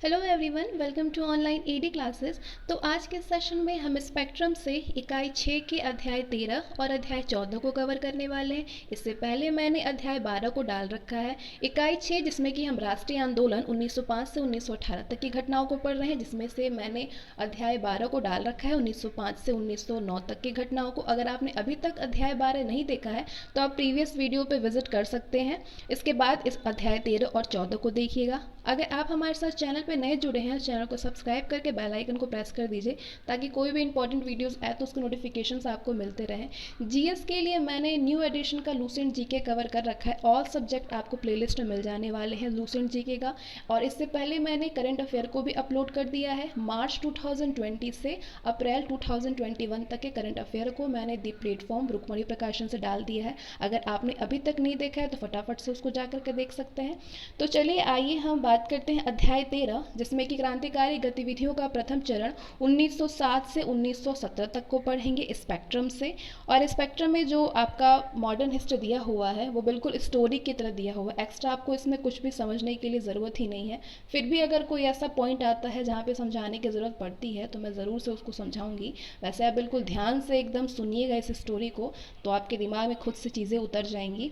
Hello everyone, welcome to online AD classes. तो आज के सेशन में हम स्पेक्ट्रम से इकाई 6 के अध्याय 13 और अध्याय 14 को कवर करने वाले हैं। इससे पहले मैंने अध्याय 12 को डाल रखा है। इकाई 6 जिसमें कि हम राष्ट्रीय आंदोलन 1905 से 1918 तक की घटनाओं को पढ़ रहे हैं, जिसमें से मैंने अध्याय 12 को डाल रखा है 1905 से 1909 तक की घटनाओं को। अगर आपने अभी तक अध्याय 12 नहीं देखा है तो आप प्रीवियस वीडियो पर विजिट कर सकते हैं। इसके बाद इस अध्याय 13 और 14 को देखिएगा। अगर आप हमारे साथ चैनल पे नए जुड़े हैं, चैनल को सब्सक्राइब करके बेल आइकन को प्रेस कर दीजिए ताकि कोई भी इंपॉर्टेंट वीडियोस आए तो उसके नोटिफिकेशंस आपको मिलते रहें। जीएस के लिए मैंने न्यू एडिशन का लूसेंट जीके कवर कर रखा है। ऑल सब्जेक्ट आपको प्लेलिस्ट में मिल जाने वाले हैं लूसेंट जीके का। और इससे पहले मैंने करंट अफेयर को भी अपलोड कर दिया है। मार्च 2020 से अप्रैल 2021 तक के करंट अफेयर को मैंने दी प्लेटफॉर्म रुक्मणी प्रकाशन से डाल दिया है। अगर आपने अभी तक नहीं देखा है तो फटाफट से उसको जाकर के देख सकते हैं। तो चलिए आइए हम बात करते हैं अध्याय 13, जिसमें कि क्रांतिकारी गतिविधियों का प्रथम चरण 1907 से 1917 तक को पढ़ेंगे स्पेक्ट्रम से। और स्पेक्ट्रम में जो आपका मॉडर्न हिस्ट्री दिया हुआ है वो बिल्कुल स्टोरी की तरह दिया हुआ है। एक्स्ट्रा आपको इसमें कुछ भी समझने के लिए ज़रूरत ही नहीं है। फिर भी अगर कोई ऐसा पॉइंट आता है जहाँ पे समझाने की ज़रूरत पड़ती है तो मैं ज़रूर से उसको समझाऊंगी। वैसे आप बिल्कुल ध्यान से एकदम सुनिएगा इस स्टोरी को, तो आपके दिमाग में खुद से चीज़ें उतर जाएंगी।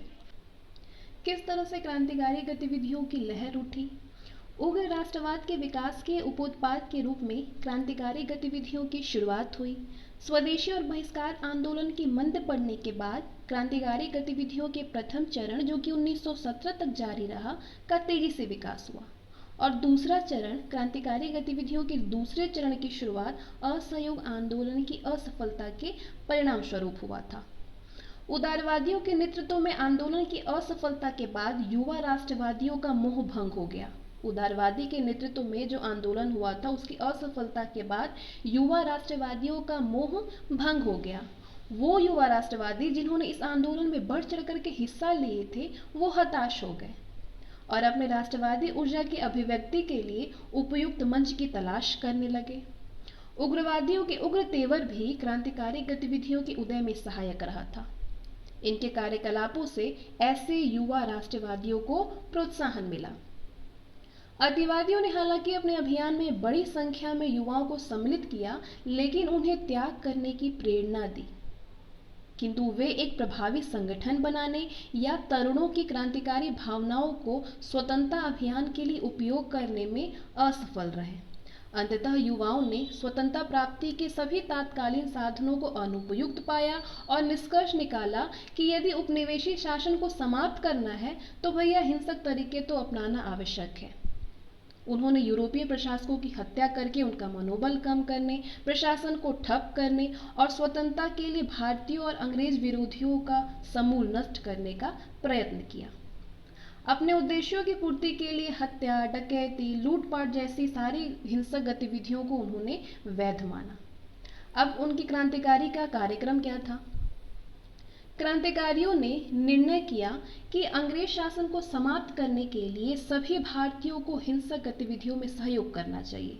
किस तरह से क्रांतिकारी गतिविधियों की लहर उठी। उग्र राष्ट्रवाद के विकास के उपोत्पाद के रूप में क्रांतिकारी गतिविधियों की शुरुआत हुई। स्वदेशी और बहिष्कार आंदोलन की मंद पड़ने के बाद क्रांतिकारी गतिविधियों के प्रथम चरण, जो कि 1917 तक जारी रहा, का तेजी से विकास हुआ। और दूसरा चरण, क्रांतिकारी गतिविधियों के दूसरे चरण की शुरुआत असहयोग आंदोलन की असफलता के परिणाम स्वरूप हुआ था। उदारवादियों के नेतृत्व में आंदोलन की असफलता के बाद युवा राष्ट्रवादियों का मोह भंग हो गया। उदारवादी के नेतृत्व में जो आंदोलन हुआ था उसकी असफलता के बाद युवा राष्ट्रवादियों का मोह भंग हो गया। वो युवा राष्ट्रवादी जिन्होंने इस आंदोलन में बढ़ चढ़ करके हिस्सा लिए थे वो हताश हो गए और अपने राष्ट्रवादी ऊर्जा की अभिव्यक्ति के लिए उपयुक्त मंच की तलाश करने लगे। उग्रवादियों के उग्र तेवर भी क्रांतिकारी गतिविधियों के उदय में सहायक रहा था। इनके कार्यकलापों से ऐसे युवा राष्ट्रवादियों को प्रोत्साहन मिला। अतिवादियों ने हालांकि अपने अभियान में बड़ी संख्या में युवाओं को सम्मिलित किया, लेकिन उन्हें त्याग करने की प्रेरणा दी, किंतु वे एक प्रभावी संगठन बनाने या तरुणों की क्रांतिकारी भावनाओं को स्वतंत्रता अभियान के लिए उपयोग करने में असफल रहे। अंततः युवाओं ने स्वतंत्रता प्राप्ति के सभी तात्कालीन साधनों को अनुपयुक्त पाया और निष्कर्ष निकाला कि यदि उपनिवेशी शासन को समाप्त करना है तो भैया हिंसक तरीके तो अपनाना आवश्यक है। उन्होंने यूरोपीय प्रशासकों की हत्या करके उनका मनोबल कम करने, प्रशासन को ठप करने और स्वतंत्रता के लिए भारतीयों और अंग्रेज विरोधियों का समूल नष्ट करने का प्रयत्न किया। अपने उद्देश्यों की पूर्ति के लिए हत्या, डकैती, लूटपाट जैसी सारी हिंसक गतिविधियों को उन्होंने वैध माना। अब उनकी क्रांतिकारी का कार्यक्रम क्या था? क्रांतिकारियों ने निर्णय किया कि अंग्रेज शासन को समाप्त करने के लिए सभी भारतीयों को हिंसक गतिविधियों में सहयोग करना चाहिए।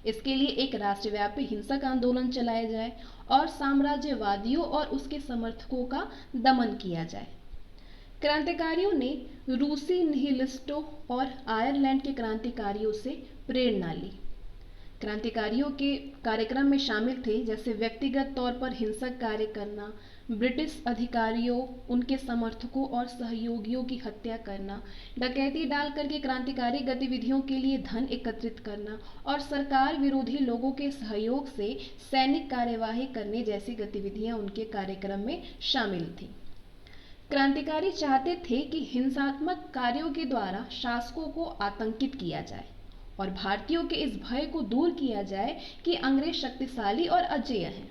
इसके लिए एक राष्ट्रव्यापी हिंसक आंदोलन चलाया जाए और साम्राज्यवादियों और उसके समर्थकों का दमन किया जाए। क्रांतिकारियों ने रूसी निहिलिस्टों और आयरलैंड के क्रांतिकारियों से प्रेरणा ली। क्रांतिकारियों के कार्यक्रम में शामिल थे जैसे व्यक्तिगत तौर पर हिंसक कार्य करना, ब्रिटिश अधिकारियों, उनके समर्थकों और सहयोगियों की हत्या करना, डकैती डाल करके क्रांतिकारी गतिविधियों के लिए धन एकत्रित करना और सरकार विरोधी लोगों के सहयोग से सैनिक कार्यवाही करने जैसी गतिविधियां उनके कार्यक्रम में शामिल थी। क्रांतिकारी चाहते थे कि हिंसात्मक कार्यों के द्वारा शासकों को आतंकित किया जाए और भारतीयों के इस भय को दूर किया जाए कि अंग्रेज शक्तिशाली और अजेय हैं।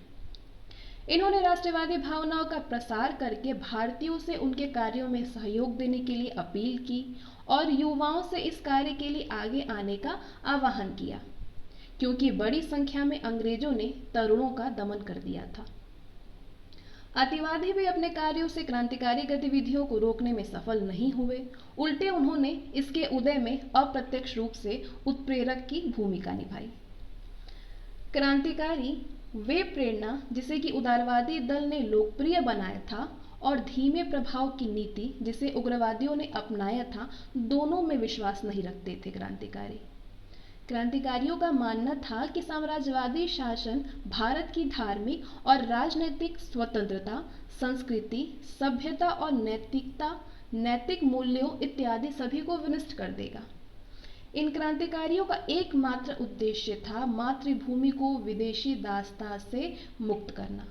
इन्होंने राष्ट्रवादी भावनाओं का प्रसार करके भारतीयों से उनके कार्यों में सहयोग देने के लिए अपील की और युवाओं से इस कार्य के लिए आगे आने का आह्वान किया, क्योंकि बड़ी संख्या में अंग्रेजों ने तरुणों का दमन कर दिया था। अतिवादी भी अपने कार्यों से क्रांतिकारी गतिविधियों को रोकने में सफल नहीं हुए, उल्टे उन्होंने इसके उदय में अप्रत्यक्ष रूप से उत्प्रेरक की भूमिका निभाई। क्रांतिकारी वे प्रेरणा जिसे कि उदारवादी दल ने लोकप्रिय बनाया था और धीमे प्रभाव की नीति जिसे उग्रवादियों ने अपनाया था, दोनों में विश्वास नहीं रखते थे क्रांतिकारी। क्रांतिकारियों का मानना था कि साम्राज्यवादी शासन भारत की धार्मिक और राजनीतिक स्वतंत्रता, संस्कृति, सभ्यता और नैतिक मूल्यों इत्यादि सभी को विनष्ट कर देगा। इन क्रांतिकारियों का एकमात्र उद्देश्य था मातृभूमि को विदेशी दासता से मुक्त करना।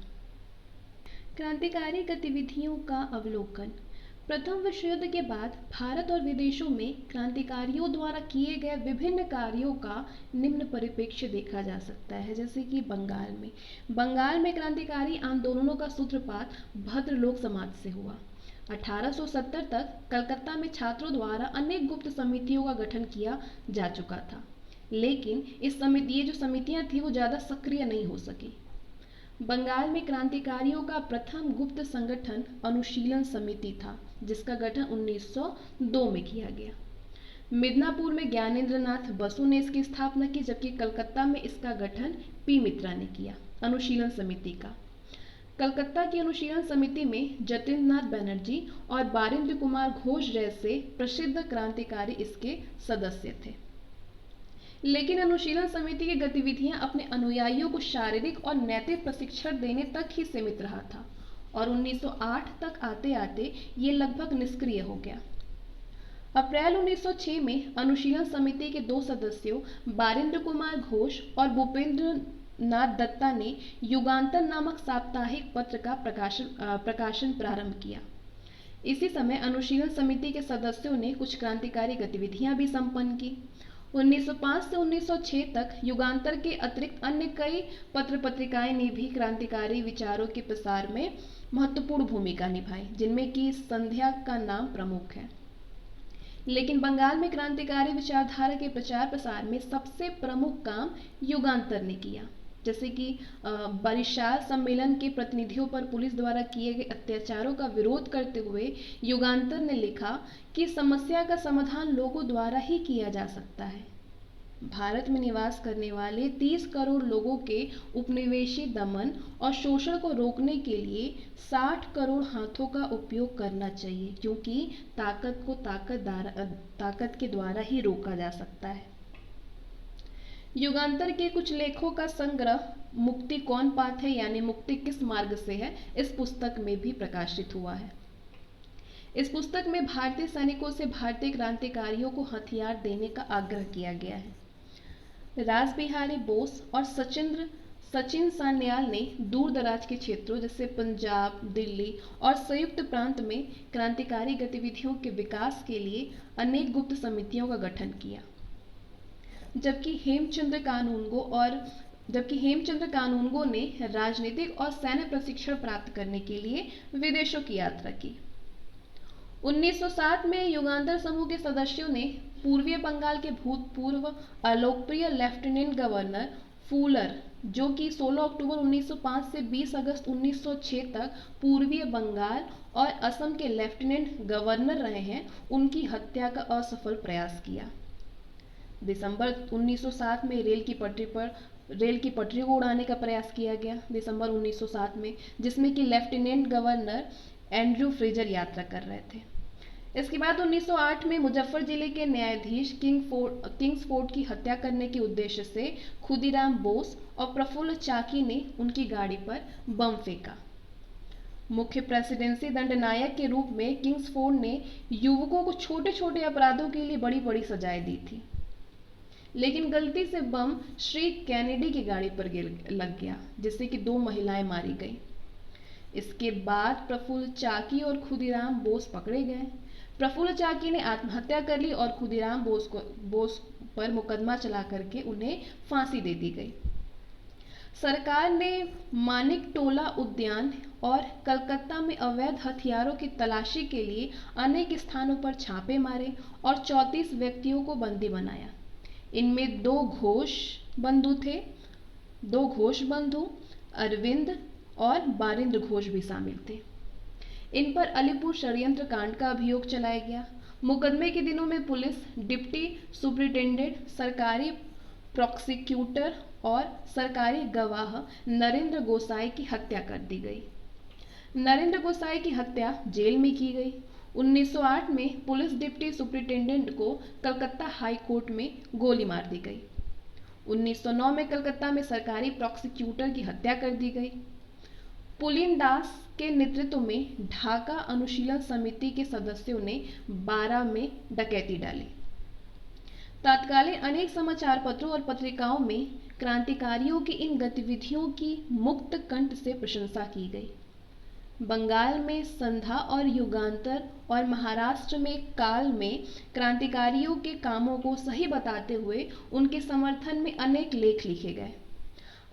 क्रांतिकारी गतिविधियों का अवलोकन। प्रथम विश्व युद्ध के बाद भारत और विदेशों में क्रांतिकारियों द्वारा किए गए विभिन्न कार्यों का निम्न परिप्रेक्ष्य देखा जा सकता है। जैसे कि बंगाल में क्रांतिकारी आंदोलनों का सूत्रपात भद्रलोक समाज से हुआ। 1870 तक कलकत्ता में छात्रों द्वारा अनेक गुप्त समितियों का गठन किया जा चुका था, लेकिन ये जो समितियां थी वो ज़्यादा सक्रिय नहीं हो सकी। बंगाल में क्रांतिकारियों का प्रथम गुप्त संगठन अनुशीलन समिति था, जिसका गठन 1902 में किया गया। मिदनापुर में ज्ञानेंद्र नाथ बसु ने इसकी स्थापना की, जबकि कलकत्ता में इसका गठन पी मित्रा ने किया अनुशीलन समिति का। कलकत्ता की अनुशीलन समिति में जतिन नाथ बनर्जी और बारिंद्र कुमार घोष जैसे प्रसिद्ध क्रांतिकारी इसके सदस्य थे। लेकिन अनुशीलन समिति की गतिविधियां अपने अनुयायियों को शारीरिक और नैतिक प्रशिक्षण देने तक ही सीमित रहा था और 1908 तक आते आते ये लगभग निष्क्रिय हो गया। अप्रैल 1906 में अनुशीलन समिति के 2 सदस्यों बारिंद्र कुमार घोष और भूपेंद्र नाथ दत्ता ने युगांतर नामक साप्ताहिक पत्र का प्रकाशन प्रारंभ किया। इसी समय अनुशीलन समिति के सदस्यों ने कुछ क्रांतिकारी गतिविधियां भी संपन्न की। 1905 से 1906 तक युगांतर के अतिरिक्त अन्य कई पत्र पत्रिकाएं ने भी क्रांतिकारी विचारों के प्रसार में महत्वपूर्ण भूमिका निभाई, जिनमें कि संध्या का नाम प्रमुख है। लेकिन बंगाल में क्रांतिकारी विचारधारा के प्रचार प्रसार में सबसे प्रमुख काम युगांतर ने किया। जैसे कि बरिशाल सम्मेलन के प्रतिनिधियों पर पुलिस द्वारा किए गए अत्याचारों का विरोध करते हुए युगांतर ने लिखा कि समस्या का समाधान लोगों द्वारा ही किया जा सकता है। भारत में निवास करने वाले 30 करोड़ लोगों के उपनिवेशी दमन और शोषण को रोकने के लिए 60 करोड़ हाथों का उपयोग करना चाहिए, क्योंकि ताकत को ताकत के द्वारा ही रोका जा सकता है। युगांतर के कुछ लेखों का संग्रह मुक्ति कौन पाथ है, यानी मुक्ति किस मार्ग से है, इस पुस्तक में भी प्रकाशित हुआ है। इस पुस्तक में भारतीय सैनिकों से भारतीय क्रांतिकारियों को हथियार देने का आग्रह किया गया है। रासबिहारी बोस और सचिन सान्याल ने दूर दराज के क्षेत्रों जैसे पंजाब, दिल्ली और संयुक्त प्रांत में क्रांतिकारी गतिविधियों के विकास के लिए अनेक गुप्त समितियों का गठन किया। जबकि हेमचंद्र कानूनगो ने राजनीतिक और सैन्य प्रशिक्षण प्राप्त करने के लिए विदेशों की यात्रा की। 1907 में युगांतर समूह के सदस्यों ने पूर्वी बंगाल के भूतपूर्व अलोकप्रिय लेफ्टिनेंट गवर्नर फूलर, जो कि 16 अक्टूबर 1905 से 20 अगस्त 1906 तक पूर्वी बंगाल और असम के लेफ्टिनेंट गवर्नर रहे हैं, उनकी हत्या का असफल प्रयास किया। दिसंबर 1907 में रेल की पटरी को उड़ाने का प्रयास किया गया, दिसंबर 1907 में, जिसमें कि लेफ्टिनेंट गवर्नर एंड्रयू फ्रेजर यात्रा कर रहे थे। इसके बाद 1908 में मुजफ्फर जिले के न्यायाधीश किंग्सफोर्ड की हत्या करने के उद्देश्य से खुदीराम बोस और प्रफुल्ल चाकी ने उनकी गाड़ी पर बम फेंका। मुख्य प्रेसिडेंसी दंडनायक के रूप में किंग्सफोर्ड ने युवकों को छोटे छोटे अपराधों के लिए बड़ी बड़ी सजाएं दी थी, लेकिन गलती से बम श्री कैनेडी की गाड़ी पर लग गया, जिससे कि 2 महिलाएं मारी गई। इसके बाद प्रफुल्ल चाकी और खुदीराम बोस पकड़े गए। प्रफुल्ल चाकी ने आत्महत्या कर ली और खुदीराम बोस पर मुकदमा चला करके उन्हें फांसी दे दी गई। सरकार ने मानिक टोला उद्यान और कलकत्ता में अवैध हथियारों की तलाशी के लिए अनेक स्थानों पर छापे मारे और 34 व्यक्तियों को बंदी बनाया। इनमें 2 घोष बंधु अरविंद और बारिंद्र घोष भी शामिल थे। इन पर अलीपुर षड्यंत्र कांड का अभियोग चलाया गया। मुकदमे के दिनों में पुलिस, डिप्टी सुपरिटेंडेंट, सरकारी प्रोसिक्यूटर और सरकारी गवाह नरेंद्र गोसाई की हत्या कर दी गई। नरेंद्र गोसाई की हत्या जेल में की गई। 1908 में पुलिस डिप्टी सुपरिटेंडेंट को कलकत्ता हाई कोर्ट में गोली मार दी गई। 1909 में कलकत्ता में सरकारी प्रोसिक्यूटर की हत्या कर दी गई। पुलिन दास के नेतृत्व में ढाका अनुशीलन समिति के सदस्यों ने 12 में डकैती डाली। तत्कालीन अनेक समाचार पत्रों और पत्रिकाओं में क्रांतिकारियों की इन गतिविधियों की मुक्त कंठ से प्रशंसा की गई। बंगाल में संध्या और युगांतर और महाराष्ट्र में काल में क्रांतिकारियों के कामों को सही बताते हुए उनके समर्थन में अनेक लेख लिखे गए।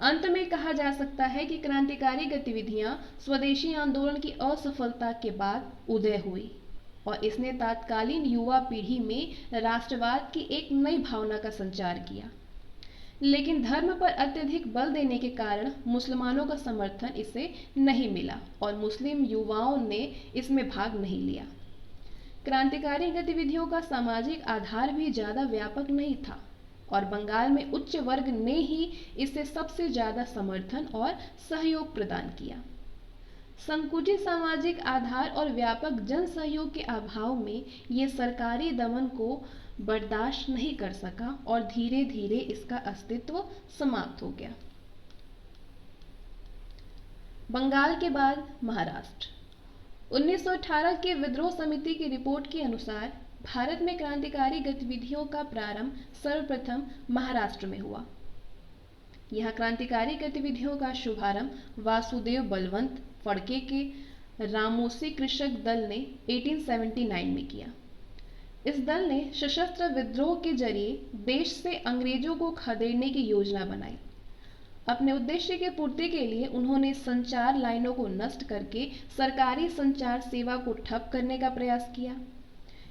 अंत में कहा जा सकता है कि क्रांतिकारी गतिविधियां स्वदेशी आंदोलन की असफलता के बाद उदय हुई और इसने तत्कालीन युवा पीढ़ी में राष्ट्रवाद की एक नई भावना का संचार किया। लेकिन धर्म पर अत्यधिक बल देने के कारण मुसलमानों का समर्थन इसे नहीं मिला और मुस्लिम युवाओं ने इसमें भाग नहीं लिया। क्रांतिकारी गतिविधियों का सामाजिक आधार भी ज्यादा व्यापक नहीं था और बंगाल में उच्च वर्ग ने ही इसे सबसे ज्यादा समर्थन और सहयोग प्रदान किया। संकुचित सामाजिक आधार और व्यापक जन सहयोग के अभाव में ये सरकारी दमन को बर्दाश्त नहीं कर सका और धीरे धीरे इसका अस्तित्व समाप्त हो गया। बंगाल के बाद महाराष्ट्र। 1918 के विद्रोह समिति की रिपोर्ट के अनुसार भारत में क्रांतिकारी गतिविधियों का प्रारंभ सर्वप्रथम महाराष्ट्र में हुआ। यहाँ क्रांतिकारी गतिविधियों का शुभारंभ वासुदेव बलवंत फड़के के रामोसी कृषक दल ने 1879 में किया। इस दल ने सशस्त्र विद्रोह के जरिए देश से अंग्रेजों को खदेड़ने की योजना बनाई। अपने उद्देश्य की पूर्ति के लिए उन्होंने संचार लाइनों को नष्ट करके सरकारी संचार सेवा को ठप करने का प्रयास किया।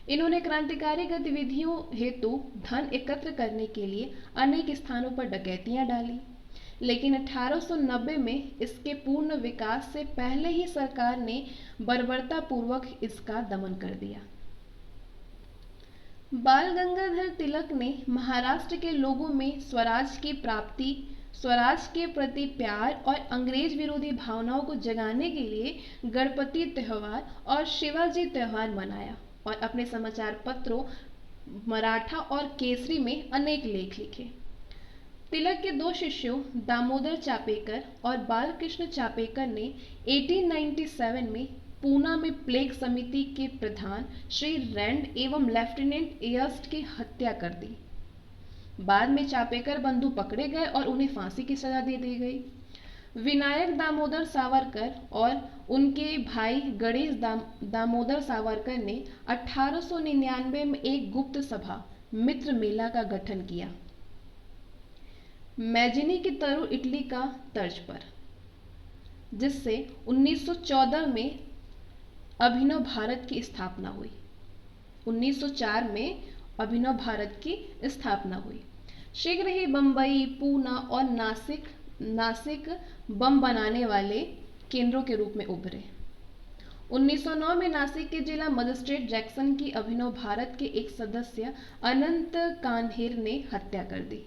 इन्होंने क्रांतिकारी गतिविधियों हेतु धन एकत्र करने के लिए अनेक स्थानों पर डकैतियां डाली, लेकिन 1890 में इसके पूर्ण विकास से पहले ही सरकार ने बर्बरतापूर्वक इसका दमन कर दिया। बाल गंगाधर तिलक ने महाराष्ट्र के लोगों में स्वराज की प्राप्ति, स्वराज के प्रति प्यार और अंग्रेज विरोधी भावनाओं को जगाने के लिए गणपति त्योहार और शिवाजी त्योहार मनाया और अपने समाचार पत्रों मराठा और केसरी में अनेक लेख लिखे। तिलक के दो शिष्यों दामोदर चापेकर और बालकृष्ण चापेकर ने 1897 में पूना में प्लेग समिति के प्रधान श्री रैंड एवं लेफ्टिनेंट एयर्स्ट की हत्या कर दी। बाद में चापेकर बंधु पकड़े गए और उन्हें फांसी की सजा दे दी गई। विनायक दामोदर सावरकर और उनके भाई गणेश दामोदर सावरकर ने 1899 में एक गुप्त सभा मित्र मेला का गठन किया, मैजिनी की तरह इटली का तर्ज पर, जिससे 1914 में अभिनव भारत की स्थापना हुई। 1904 में अभिनव भारत की स्थापना हुई। शीघ्र ही बंबई, पूना और नासिक बम बनाने वाले केंद्रों के रूप में उभरे। 1909 में नासिक के जिला मजिस्ट्रेट जैक्सन की अभिनव भारत के एक सदस्य अनंत कान्हेर ने हत्या कर दी।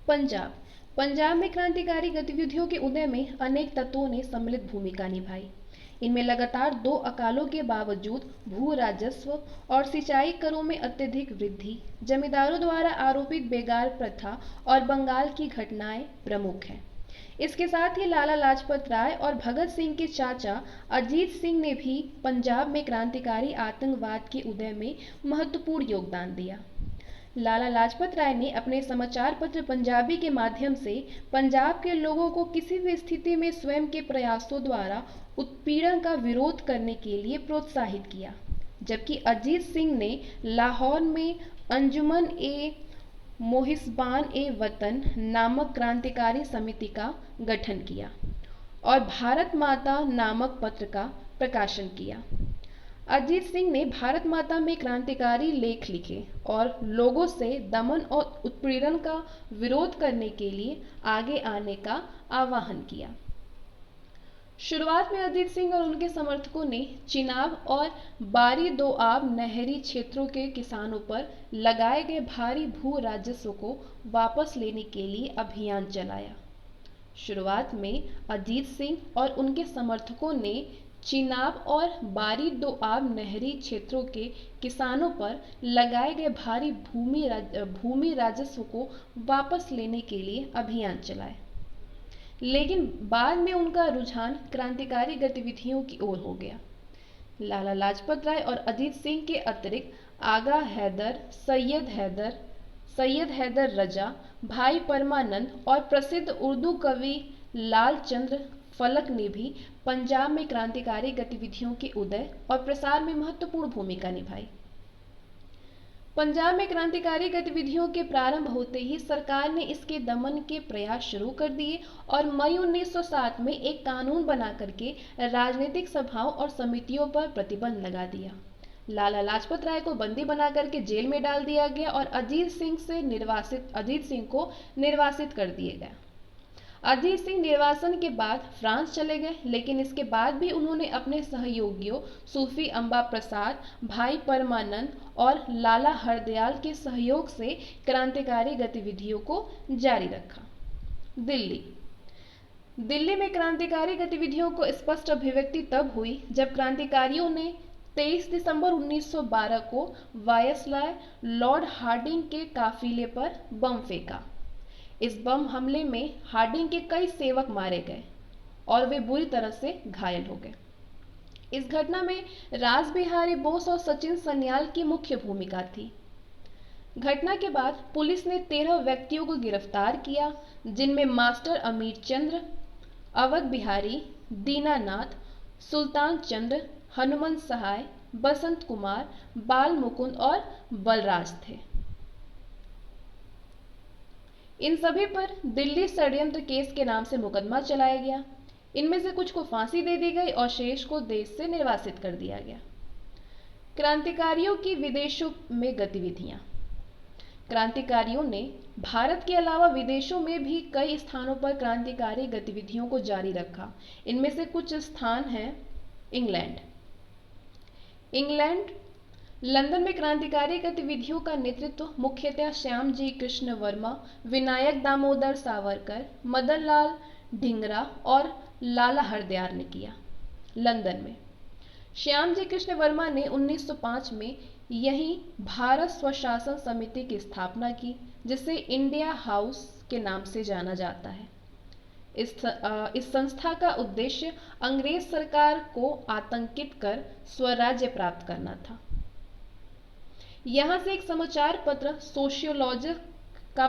पंजाब में क्रांतिकारी गतिविधियों के उदय में अनेक तत्वों ने सम्मिलित भूमिका निभाई। इनमें लगातार 2 अकालों के बावजूद भू राजस्व और सिंचाई करों में अत्यधिक वृद्धि, जमींदारों द्वारा आरोपित बेगार प्रथा और बंगाल की घटनाएं प्रमुख हैं। इसके साथ ही लाला लाजपत राय और भगत सिंह के चाचा अजीत सिंह ने भी पंजाब में क्रांतिकारी आतंकवाद के उदय में महत्वपूर्ण योगदान दिया। लाला लाजपत राय ने अपने समाचार पत्र पंजाबी के माध्यम से पंजाब के लोगों को किसी भी स्थिति में स्वयं के प्रयासों द्वारा उत्पीड़न का विरोध करने के लिए प्रोत्साहित किया, जबकि अजीत सिंह ने लाहौर में अंजुमन ए मोहिसबान ए वतन नामक क्रांतिकारी समिति का गठन किया और भारत माता नामक पत्र का प्रकाशन किया। अजीत सिंह ने भारत माता में क्रांतिकारी लेख लिखे और लोगों से दमन और उत्पीड़न का विरोध करने के लिए आगे आने का आह्वान किया। शुरुआत में अजीत सिंह और उनके समर्थकों ने चिनाब और बारी दोआब नहरी क्षेत्रों के किसानों पर लगाए गए भारी भू राजस्व को वापस लेने के लिए अभियान चलाया। शुरुआत में अजीत सिंह और उनके समर्थकों ने चिनाब और बारी दोआब नहरी क्षेत्रों के किसानों पर लगाए गए भारी भूमि राजस्व को वापस लेने के लिए अभियान चलाए, लेकिन बाद में उनका रुझान क्रांतिकारी गतिविधियों की ओर हो गया। लाला लाजपत राय और अजीत सिंह के अतिरिक्त आगा हैदर, सैयद हैदर रजा, भाई परमानंद और प्रसिद्ध उर्दू कवि लाल चंद्र फलक ने भी पंजाब में क्रांतिकारी गतिविधियों के उदय और प्रसार में महत्वपूर्ण भूमिका निभाई। पंजाब में क्रांतिकारी गतिविधियों के प्रारंभ होते ही सरकार ने इसके दमन के प्रयास शुरू कर दिए और मई 1907 में एक कानून बना करके राजनीतिक सभाओं और समितियों पर प्रतिबंध लगा दिया। लाला लाजपत राय को बंदी बना करके जेल में डाल दिया गया और अजीत सिंह को निर्वासित कर दिए गए। अजीत सिंह निर्वासन के बाद फ्रांस चले गए, लेकिन इसके बाद भी उन्होंने अपने सहयोगियों सूफी अम्बा प्रसाद, भाई परमानंद और लाला हरदयाल के सहयोग से क्रांतिकारी गतिविधियों को जारी रखा। दिल्ली में क्रांतिकारी गतिविधियों को स्पष्ट अभिव्यक्ति तब हुई जब क्रांतिकारियों ने 23 दिसंबर 1912 को वायसराय लॉर्ड हार्डिंग के काफिले पर बम फेंका। इस बम हमले में हार्डिंग के कई सेवक मारे गए और वे बुरी तरह से घायल हो गए। इस घटना में रास बिहारी बोस और सचिन सन्याल की मुख्य भूमिका थी। घटना के बाद पुलिस ने 13 व्यक्तियों को गिरफ्तार किया, जिनमें मास्टर अमीर चंद्र, अवध बिहारी, दीनानाथ, सुल्तान चंद्र, हनुमंत सहाय, बसंत कुमार, बाल मुकुंद और बलराज थे। इन सभी पर दिल्ली षड्यंत्र केस के नाम से मुकदमा चलाया गया। इनमें से कुछ को फांसी दे दी गई और शेष को देश से निर्वासित कर दिया गया। क्रांतिकारियों की विदेशों में गतिविधियां। क्रांतिकारियों ने भारत के अलावा विदेशों में भी कई स्थानों पर क्रांतिकारी गतिविधियों को जारी रखा। इनमें से कुछ स्थान हैं इंग्लैंड, लंदन में क्रांतिकारी गतिविधियों का नेतृत्व मुख्यतः श्याम जी कृष्ण वर्मा, विनायक दामोदर सावरकर, मदन लाल ढींगरा और लाला हरदयाल ने किया। लंदन में श्याम जी कृष्ण वर्मा ने 1905 में यहीं भारत स्वशासन समिति की स्थापना की, जिसे इंडिया हाउस के नाम से जाना जाता है। इस संस्था का उद्देश्य अंग्रेज सरकार को आतंकित कर स्वराज्य प्राप्त करना था। यहां से एक समाचार पत्र सोशियोलॉजिक का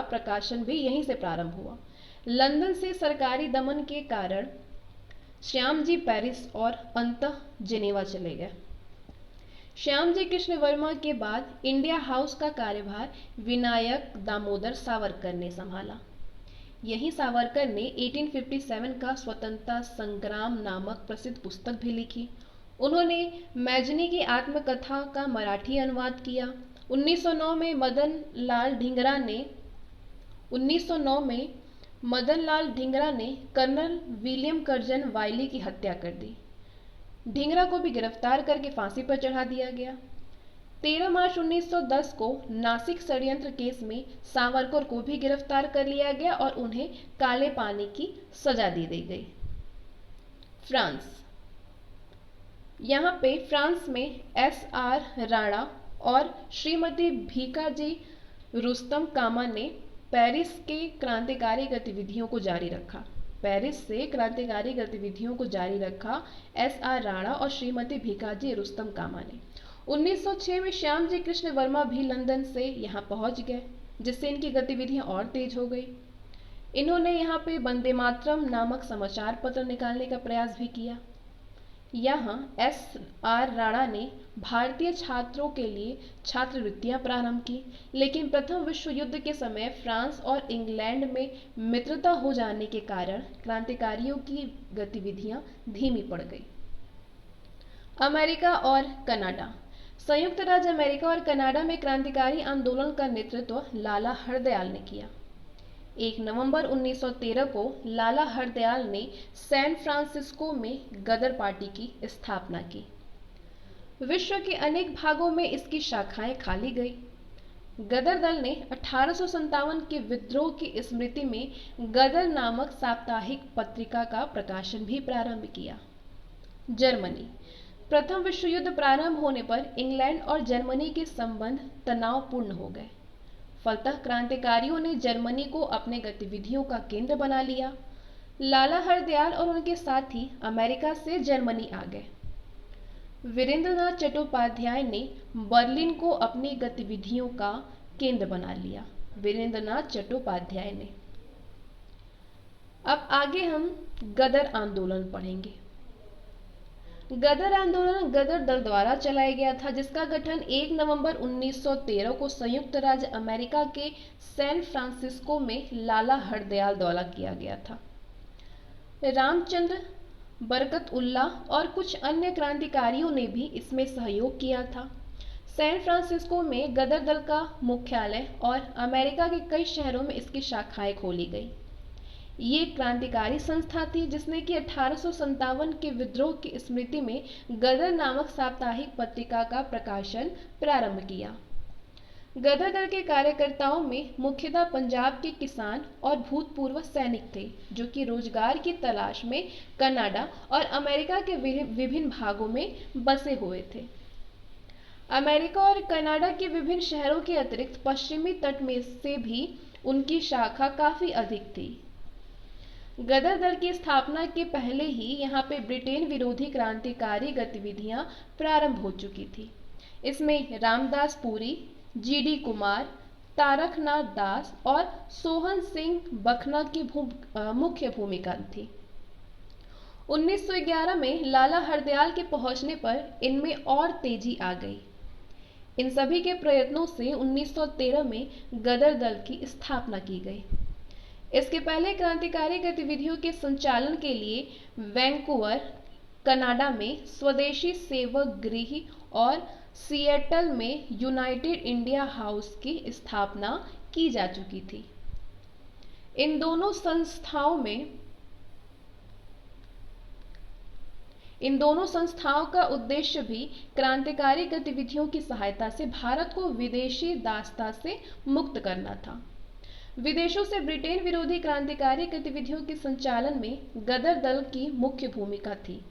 प्रकाशन भी यहीं से प्रारंभ हुआ। लंदन से सरकारी दमन के कारण श्याम जी पेरिस और अंततः जिनेवा चले गए। श्याम जी कृष्ण वर्मा के बाद इंडिया हाउस का कार्यभार विनायक दामोदर सावरकर ने संभाला। यही सावरकर ने 1857 का स्वतंत्रता संग्राम नामक प्रसिद्ध पुस्तक भी लिखी। उन्होंने मैजनी की आत्मकथा का मराठी अनुवाद किया। 1909 में मदन लाल ढींगरा ने कर्नल विलियम कर्जन वाइली की हत्या कर दी। ढींगरा को भी गिरफ्तार करके फांसी पर चढ़ा दिया गया। 13 मार्च 1910 को नासिक षड्यंत्र केस में सावरकर को भी गिरफ्तार कर लिया गया और उन्हें काले पानी की सजा दे दी गई। फ्रांस, यहाँ पे फ्रांस में S.R. राणा और श्रीमती भीकाजी रुस्तम कामा ने पेरिस से क्रांतिकारी गतिविधियों को जारी रखा। S.R. राणा और श्रीमती भीकाजी रुस्तम कामा ने 1906 में श्याम जी कृष्ण वर्मा भी लंदन से यहाँ पहुँच गए, जिससे इनकी गतिविधियाँ और तेज हो गई। इन्होंने यहाँ पे वंदे मातरम नामक समाचार पत्र निकालने का प्रयास भी किया। यहाँ S.R. राणा ने भारतीय छात्रों के लिए छात्रवृत्तियां प्रारंभ की, लेकिन प्रथम विश्व युद्ध के समय फ्रांस और इंग्लैंड में मित्रता हो जाने के कारण क्रांतिकारियों की गतिविधियां धीमी पड़ गई। अमेरिका और कनाडा। संयुक्त राज्य अमेरिका और कनाडा में क्रांतिकारी आंदोलन का नेतृत्व लाला हरदयाल ने किया। 1 नवंबर 1913 को लाला हरदयाल ने सैन फ्रांसिस्को में गदर पार्टी की स्थापना की। विश्व के अनेक भागों में इसकी शाखाएं खाली गई। गदर दल ने 1857 के विद्रोह की स्मृति में गदर नामक साप्ताहिक पत्रिका का प्रकाशन भी प्रारंभ किया। जर्मनी। प्रथम विश्व युद्ध प्रारंभ होने पर इंग्लैंड और जर्मनी के संबंध तनावपूर्ण हो गए। फलतः क्रांतिकारियों ने जर्मनी को अपने गतिविधियों का केंद्र बना लिया। लाला हरदयाल और उनके साथी अमेरिका से जर्मनी आ गए। वीरेंद्रनाथ चट्टोपाध्याय ने बर्लिन को अपनी गतिविधियों का केंद्र बना लिया। वीरेंद्रनाथ चट्टोपाध्याय ने। अब आगे हम गदर आंदोलन पढ़ेंगे। गदर आंदोलन गदर दल द्वारा चलाया गया था, जिसका गठन 1 नवंबर 1913 को संयुक्त राज्य अमेरिका के सैन फ्रांसिस्को में लाला हरदयाल द्वारा किया गया था। रामचंद्र, बरकत उल्ला और कुछ अन्य क्रांतिकारियों ने भी इसमें सहयोग किया था। सैन फ्रांसिस्को में गदर दल का मुख्यालय और अमेरिका के कई शहरों में इसकी शाखाएं खोली गई। ये क्रांतिकारी संस्था थी जिसने कि 1857 के विद्रोह की स्मृति में गदर नामक साप्ताहिक पत्रिका का प्रकाशन प्रारंभ किया। गदर दल के कार्यकर्ताओं में मुख्यतः पंजाब के किसान और भूतपूर्व सैनिक थे, जो कि रोजगार की तलाश में कनाडा और अमेरिका के विभिन्न भागों में बसे हुए थे। अमेरिका और कनाडा के विभिन्न शहरों के अतिरिक्त पश्चिमी तट में से भी उनकी शाखा काफी अधिक थी। गदर दल की स्थापना के पहले ही यहाँ पे ब्रिटेन विरोधी क्रांतिकारी गतिविधियां प्रारंभ हो चुकी थी। इसमें रामदास पुरी, जीडी कुमार, तारकनाथ दास और सोहन सिंह बखना की मुख्य भूमिका थी। 1911 में लाला हरदयाल के पहुंचने पर इनमें और तेजी आ गई। इन सभी के प्रयत्नों से 1913 में गदर दल की स्थापना की गई। इसके पहले क्रांतिकारी गतिविधियों के संचालन के लिए वैंकूवर, कनाडा में स्वदेशी सेवक गृह और सिएटल में यूनाइटेड इंडिया हाउस की स्थापना की जा चुकी थी। इन दोनों संस्थाओं का उद्देश्य भी क्रांतिकारी गतिविधियों की सहायता से भारत को विदेशी दासता से मुक्त करना था। विदेशों से ब्रिटेन विरोधी क्रांतिकारी गतिविधियों के संचालन में गदर दल की मुख्य भूमिका थी।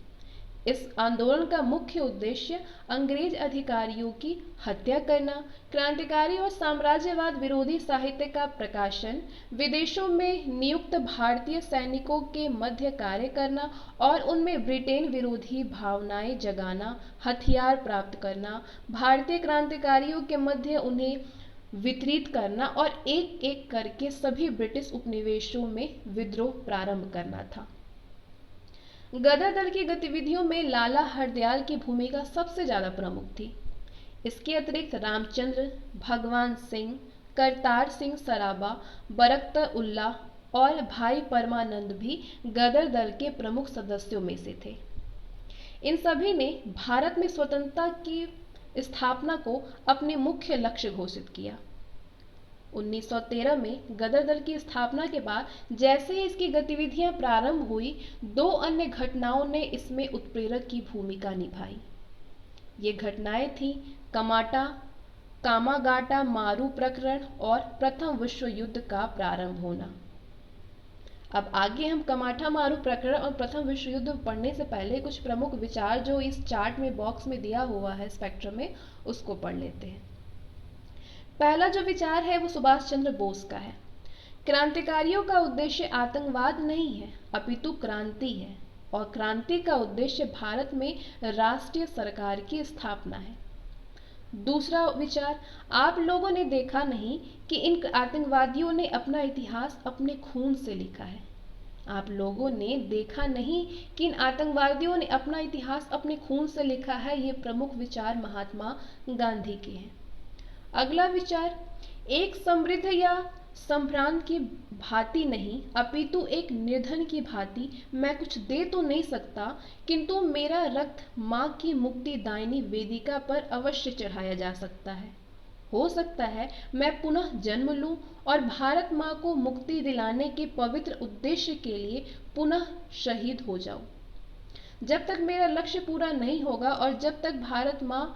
इस आंदोलन का मुख्य उद्देश्य अंग्रेज अधिकारियों की हत्या करना, क्रांतिकारी और साम्राज्यवाद विरोधी साहित्य का प्रकाशन, विदेशों में नियुक्त भारतीय सैनिकों के मध्य कार्य करना और उनमें ब्रिटेन विरोधी भावनाएं जगाना, हथियार प्राप्त करना, भारतीय क्रांतिकारियों के मध्य उन्हें वितरित करना और एक एक करके सभी ब्रिटिश उपनिवेशों में विद्रोह प्रारंभ करना था। गदर दल की गतिविधियों में लाला हरदयाल की भूमिका सबसे ज्यादा प्रमुख थी। इसके अतिरिक्त रामचंद्र, भगवान सिंह, करतार सिंह सराबा, बरकत उल्ला और भाई परमानंद भी गदर दल के प्रमुख सदस्यों में से थे। इन सभी ने भारत में स्वतंत्रता की स्थापना को अपने मुख्य लक्ष्य घोषित किया। 1913 में गदर दल की स्थापना के बाद जैसे ही इसकी गतिविधियां प्रारंभ हुई, दो अन्य घटनाओं ने इसमें उत्प्रेरक की भूमिका निभाई। ये घटनाएं थीं कामागाटा मारू प्रकरण और प्रथम विश्व युद्ध का प्रारंभ होना। अब आगे हम कमाठा मारू प्रकरण और प्रथम विश्व युद्ध पढ़ने से पहले कुछ प्रमुख विचार जो इस चार्ट में बॉक्स में दिया हुआ है स्पेक्ट्रम में, उसको पढ़ लेते हैं। पहला जो विचार है वो सुभाष चंद्र बोस का है। क्रांतिकारियों का उद्देश्य आतंकवाद नहीं है, अपितु क्रांति है, और क्रांति का उद्देश्य भारत में राष्ट्रीय सरकार की स्थापना है। दूसरा विचार, आप लोगों ने देखा नहीं कि इन आतंकवादियों ने अपना इतिहास अपने खून से लिखा है। आप लोगों ने देखा नहीं कि इन आतंकवादियों ने अपना इतिहास अपने खून से लिखा है। ये प्रमुख विचार महात्मा गांधी के हैं। अगला विचार, एक समृद्ध या संभ्रांत की भांति नहीं, अपितु एक निर्धन की भांति मैं कुछ दे तो नहीं सकता, किंतु मेरा रक्त माँ की मुक्तिदायिनी वेदिका पर अवश्य चढ़ाया जा सकता है। हो सकता है मैं पुनः जन्म लूं और भारत माँ को मुक्ति दिलाने के पवित्र उद्देश्य के लिए पुनः शहीद हो जाऊं। जब तक मेरा लक्ष्य पूरा नहीं होगा और जब तक भारत माँ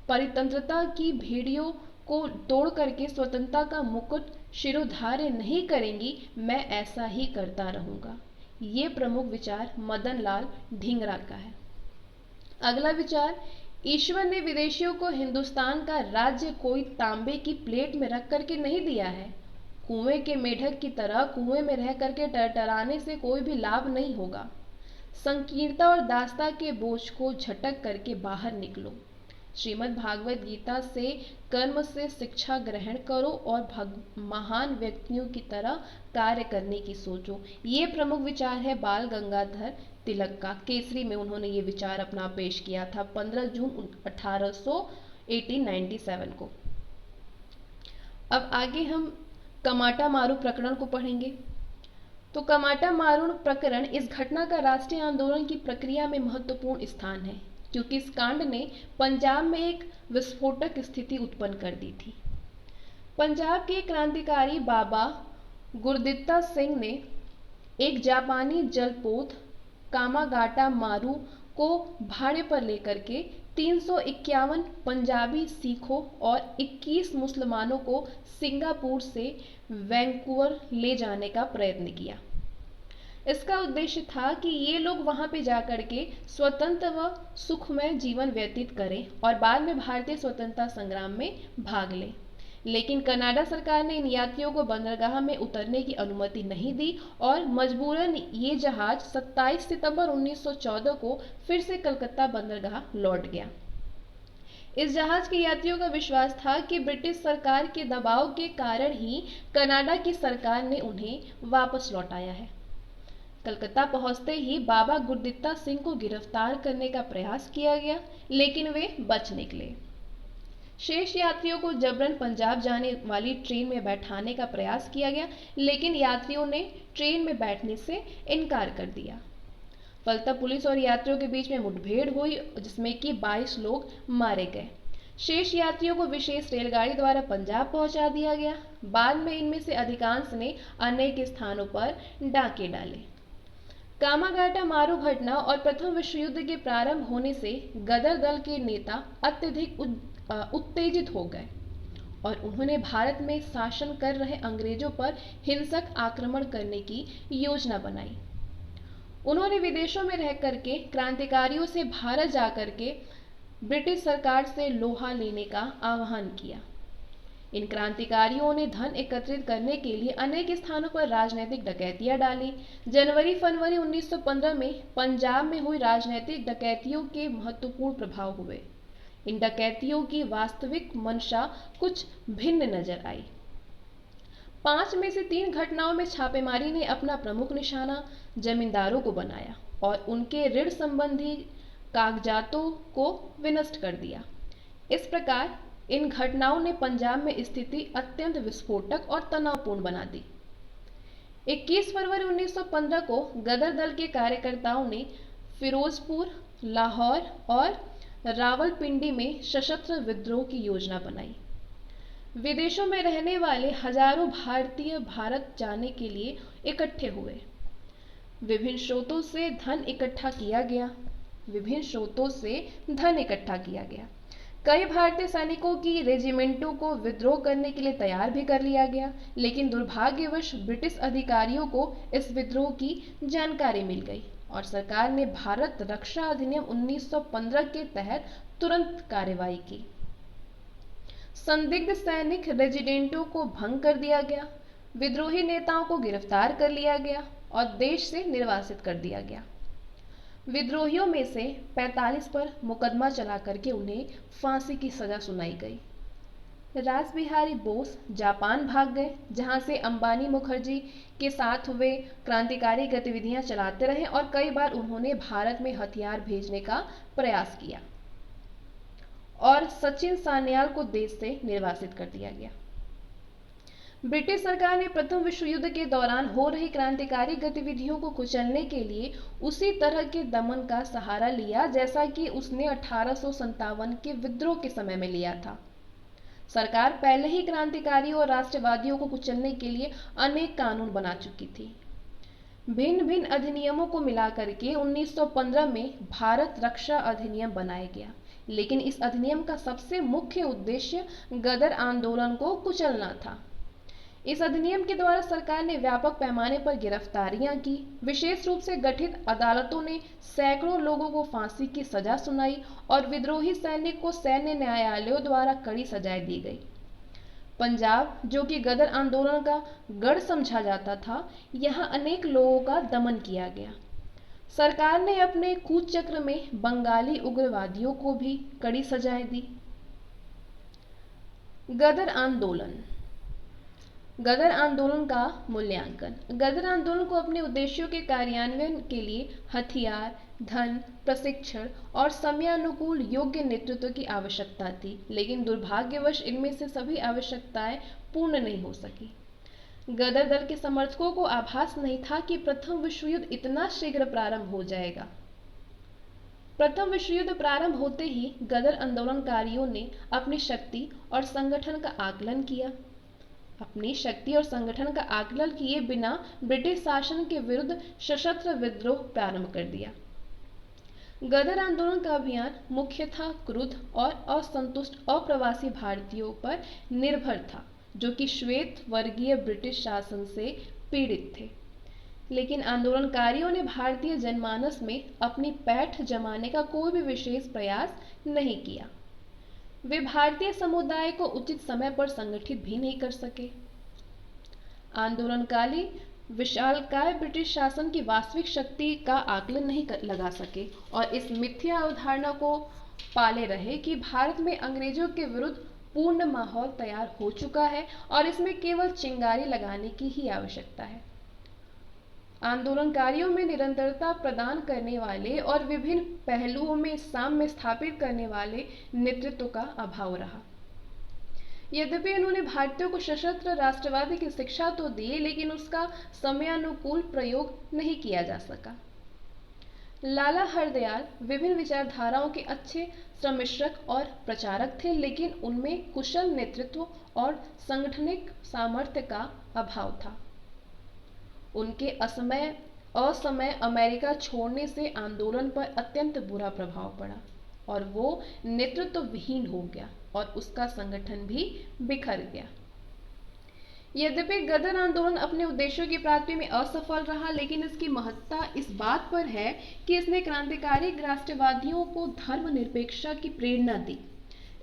परितंत्रता की भेड़ियों को तोड़ करके स्वतंत्रता का मुकुट शिरोधार्य नहीं करेंगी, मैं ऐसा ही करता रहूंगा। ये प्रमुख विचार मदन लाल ढींगरा का है। अगला विचार, ईश्वर ने विदेशियों को हिंदुस्तान का राज्य कोई तांबे की प्लेट में रख करके नहीं दिया है। कुएं के मेढक की तरह कुएं में रह करके टरटराने से कोई भी लाभ नहीं होगा। संकीर्णता और दास्ता के बोझ को झटक करके बाहर निकलो। श्रीमद् भागवत गीता से कर्म से शिक्षा ग्रहण करो और महान व्यक्तियों की तरह कार्य करने की सोचो। ये प्रमुख विचार है बाल गंगाधर तिलक का। केसरी में उन्होंने ये विचार अपना पेश किया था 15 जून 1897 को। अब आगे हम कमाटा मारू प्रकरण को पढ़ेंगे। तो कमाटा मारू प्रकरण इस घटना का राष्ट्रीय आंदोलन की प्रक्रिया में महत्वपूर्ण स्थान है, क्योंकि इस कांड ने पंजाब में एक विस्फोटक स्थिति उत्पन्न कर दी थी। पंजाब के क्रांतिकारी बाबा गुरदित्ता सिंह ने एक जापानी जलपोत कामागाटा मारू को भाड़े पर लेकर के 351 पंजाबी सिखों और 21 मुसलमानों को सिंगापुर से वैंकूवर ले जाने का प्रयत्न किया। इसका उद्देश्य था कि ये लोग वहां पे जाकर के स्वतंत्र व सुखमय जीवन व्यतीत करें और बाद में भारतीय स्वतंत्रता संग्राम में भाग लें। लेकिन कनाडा सरकार ने इन यात्रियों को बंदरगाह में उतरने की अनुमति नहीं दी और मजबूरन ये जहाज 27 सितंबर 1914 को फिर से कलकत्ता बंदरगाह लौट गया। इस जहाज के यात्रियों का विश्वास था कि ब्रिटिश सरकार के दबाव के कारण ही कनाडा की सरकार ने उन्हें वापस लौटाया है। कलकत्ता पहुंचते ही बाबा गुरदित्ता सिंह को गिरफ्तार करने का प्रयास किया गया, लेकिन वे बच निकले। शेष यात्रियों को जबरन पंजाब जाने वाली ट्रेन में बैठाने का प्रयास किया गया, लेकिन यात्रियों ने ट्रेन में बैठने से इनकार कर दिया। फलतः पुलिस और यात्रियों के बीच में मुठभेड़ हुई, जिसमें कि 22 लोग मारे गए। शेष यात्रियों को विशेष रेलगाड़ी द्वारा पंजाब पहुंचा दिया गया। बाद में इनमें से अधिकांश ने अनेक स्थानों पर डाके डाले। कामागाटा मारू घटना और प्रथम विश्व युद्ध के प्रारंभ होने से गदर दल के नेता अत्यधिक उत्तेजित हो गए और उन्होंने भारत में शासन कर रहे अंग्रेजों पर हिंसक आक्रमण करने की योजना बनाई। उन्होंने विदेशों में रह करके क्रांतिकारियों से भारत जाकर के ब्रिटिश सरकार से लोहा लेने का आह्वान किया। इन क्रांतिकारियों ने धन एकत्रित करने के लिए अनेक स्थानों पर राजनीतिक डकैतियां डाली। जनवरी-फरवरी 1915 में पंजाब में हुई राजनीतिक डकैतियों के महत्वपूर्ण प्रभाव हुए। इन डकैतियों की वास्तविक मंशा कुछ भिन्न नजर आई। 5 में से 3 घटनाओं में छापेमारी ने अपना प्रमुख निशाना जमींदारों को बनाया और उनके ऋण संबंधी कागजातों को विनष्ट कर दिया। इस प्रकार इन घटनाओं ने पंजाब में स्थिति अत्यंत विस्फोटक और तनावपूर्ण बना दी। 21 फरवरी 1915 को गदर दल के कार्यकर्ताओं ने फिरोजपुर, लाहौर और रावलपिंडी में सशस्त्र विद्रोह की योजना बनाई। विदेशों में रहने वाले हजारों भारतीय भारत जाने के लिए इकट्ठे हुए। विभिन्न स्रोतों से धन इकट्ठा किया गया। कई भारतीय सैनिकों की रेजिमेंटों को विद्रोह करने के लिए तैयार भी कर लिया गया, लेकिन दुर्भाग्यवश ब्रिटिश अधिकारियों को इस विद्रोह की जानकारी मिल गई और सरकार ने भारत रक्षा अधिनियम 1915 के तहत तुरंत कार्रवाई की। संदिग्ध सैनिक रेजिमेंटों को भंग कर दिया गया, विद्रोही नेताओं को गिरफ्तार कर लिया गया और देश से निर्वासित कर दिया गया। विद्रोहियों में से 45 पर मुकदमा चला करके उन्हें फांसी की सजा सुनाई गई। रासबिहारी बोस जापान भाग गए, जहां से अंबानी मुखर्जी के साथ वे क्रांतिकारी गतिविधियां चलाते रहे और कई बार उन्होंने भारत में हथियार भेजने का प्रयास किया और सचिन सान्याल को देश से निर्वासित कर दिया गया। ब्रिटिश सरकार ने प्रथम विश्व युद्ध के दौरान हो रही क्रांतिकारी गतिविधियों को कुचलने के लिए उसी तरह के दमन का सहारा लिया जैसा कि उसने 1857 के विद्रोह के समय में लिया था। सरकार पहले ही क्रांतिकारियों और राष्ट्रवादियों को कुचलने के लिए अनेक कानून बना चुकी थी। भिन्न भिन्न अधिनियमों को मिलाकर के 1915 में भारत रक्षा अधिनियम बनाया गया। लेकिन इस अधिनियम का सबसे मुख्य उद्देश्य गदर आंदोलन को कुचलना था। इस अधिनियम के द्वारा सरकार ने व्यापक पैमाने पर गिरफ्तारियां की। विशेष रूप से गठित अदालतों ने सैकड़ों लोगों को फांसी की सजा सुनाई और विद्रोही सैनिक को सैन्य न्यायालयों द्वारा कड़ी सजाएं दी गई। पंजाब, जो कि गदर आंदोलन का गढ़ समझा जाता था, यहाँ अनेक लोगों का दमन किया गया। सरकार ने अपने कूचक्र में बंगाली उग्रवादियों को भी कड़ी सजाएं दी। गदर आंदोलन। गदर आंदोलन का मूल्यांकन। गदर आंदोलन को अपने उद्देश्यों के कार्यान्वयन के लिए हथियार, धन, प्रशिक्षण और समयानुकूल योग्य नेतृत्व की आवश्यकता थी, लेकिन दुर्भाग्यवश इनमें से सभी आवश्यकताएं पूर्ण नहीं हो सकी। गदर दल के समर्थकों को आभास नहीं था कि प्रथम विश्व युद्ध इतना शीघ्र प्रारंभ हो जाएगा। प्रथम विश्व युद्ध प्रारंभ होते ही गदर आंदोलनकारियों ने अपनी शक्ति और संगठन का आकलन किया। अपनी शक्ति और संगठन का आकलन किए बिना ब्रिटिश शासन के विरुद्ध सशस्त्र विद्रोह प्रारंभ कर दिया। गदर आंदोलन का अभियान मुख्यतः क्रुद्ध और असंतुष्ट अप्रवासी भारतीयों पर निर्भर था, जो कि श्वेत वर्गीय ब्रिटिश शासन से पीड़ित थे। लेकिन आंदोलनकारियों ने भारतीय जनमानस में अपनी पैठ जमाने का कोई भी विशेष प्रयास नहीं किया। वे भारतीय समुदाय को उचित समय पर संगठित भी नहीं कर सके। आंदोलनकारी विशालकाय ब्रिटिश शासन की वास्तविक शक्ति का आकलन नहीं लगा सके और इस मिथ्या अवधारणा को पाले रहे कि भारत में अंग्रेजों के विरुद्ध पूर्ण माहौल तैयार हो चुका है और इसमें केवल चिंगारी लगाने की ही आवश्यकता है। आंदोलनकारियों में निरंतरता प्रदान करने वाले और विभिन्न पहलुओं में साम्य स्थापित करने वाले नेतृत्व का अभाव रहा। यद्यपि उन्होंने भारतीयों को सशस्त्र राष्ट्रवादी की शिक्षा तो दी, लेकिन उसका समयानुकूल प्रयोग नहीं किया जा सका। लाला हरदयाल विभिन्न विचारधाराओं के अच्छे सम्मिश्रक और प्रचारक थे, लेकिन उनमें कुशल नेतृत्व और सांगठनिक सामर्थ्य का अभाव था। उनके असमय अमेरिका छोड़ने से आंदोलन पर अत्यंत बुरा प्रभाव पड़ा और वो नेतृत्व विहीन हो गया और उसका संगठन भी बिखर गया। यद्यपि गदर आंदोलन अपने उद्देश्यों की प्राप्ति में असफल रहा, लेकिन इसकी महत्ता इस बात पर है कि इसने क्रांतिकारी राष्ट्रवादियों को धर्मनिरपेक्षता की प्रेरणा दी।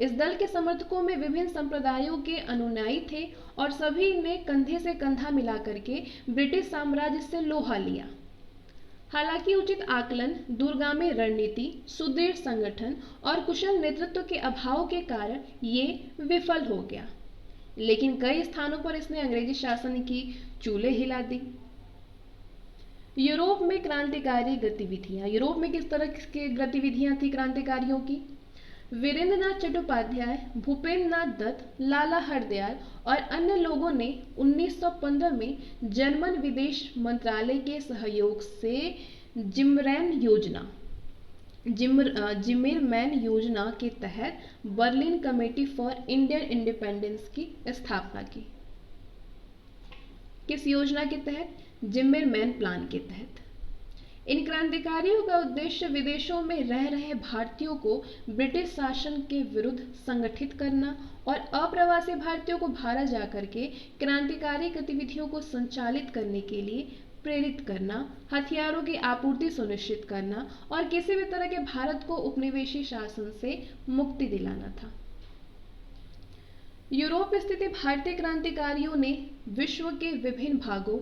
इस दल के समर्थकों में विभिन्न संप्रदायों के अनुयायी थे और सभी ने कंधे से कंधा मिला करके ब्रिटिश साम्राज्य से लोहा लिया। हालांकि उचित आकलन, दूरगामी रणनीति, सुदृढ़ संगठन और कुशल नेतृत्व के अभाव के कारण ये विफल हो गया, लेकिन कई स्थानों पर इसने अंग्रेजी शासन की चूल्हे हिला दी। यूरोप में क्रांतिकारी गतिविधियां। यूरोप में किस तरह की गतिविधियां थी क्रांतिकारियों की? वीरेंद्रनाथ चट्टोपाध्याय, भूपेंद्र नाथ दत्त, लाला हरदयाल और अन्य लोगों ने 1915 में जर्मन विदेश मंत्रालय के सहयोग से जिमरमैन योजना के तहत Berlin committee for Indian independence की स्थापना की। किस योजना के तहत? जिमरमैन प्लान के तहत। इन क्रांतिकारियों का उद्देश्य विदेशों में रह रहे भारतीयों को ब्रिटिश शासन के विरुद्ध संगठित करना और अप्रवासी भारतीयों को भारत जाकर के क्रांतिकारी गतिविधियों को संचालित करने के लिए प्रेरित करना, हथियारों की आपूर्ति सुनिश्चित करना और किसी भी तरह के भारत को उपनिवेशी शासन से मुक्ति दिलाना था। यूरोप स्थित भारतीय क्रांतिकारियों ने विश्व के विभिन्न भागों,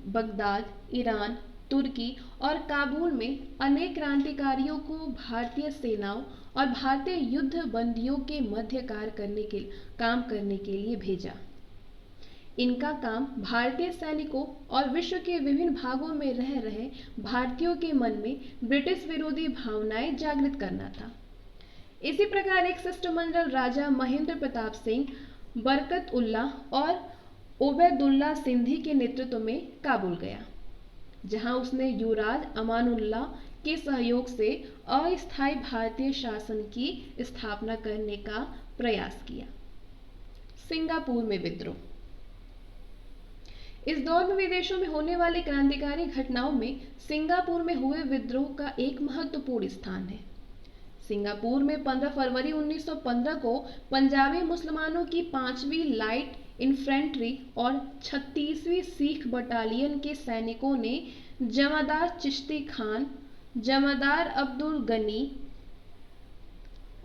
बगदाद, ईरान, तुर्की और काबुल में अनेक क्रांतिकारियों को भारतीय सेनाओं और भारतीय युद्ध बंदियों के मध्य काम करने के लिए भेजा। इनका काम भारतीय सैनिकों और विश्व के विभिन्न भागों में रह रहे भारतीयों के मन में ब्रिटिश विरोधी भावनाएं जागृत करना था। इसी प्रकार एक शिष्टमंडल राजा महेंद्र प्रताप सिंह, बरकत उल्लाह और ओबैदुल्ला सिंधी के नेतृत्व में काबुल गया, जहां उसने युवराज अमानुल्लाह के सहयोग से अस्थायी भारतीय शासन की स्थापना करने का प्रयास किया। सिंगापुर में विद्रोह। इस दौर में विदेशों में होने वाली क्रांतिकारी घटनाओं में सिंगापुर में हुए विद्रोह का एक महत्वपूर्ण स्थान है। सिंगापुर में 15 फरवरी 1915 को पंजाबी मुसलमानों की 5वीं लाइट इन्फेंट्री और 36वीं सिख बटालियन के सैनिकों ने जमादार चिश्ती खान, जमादार अब्दुल गनी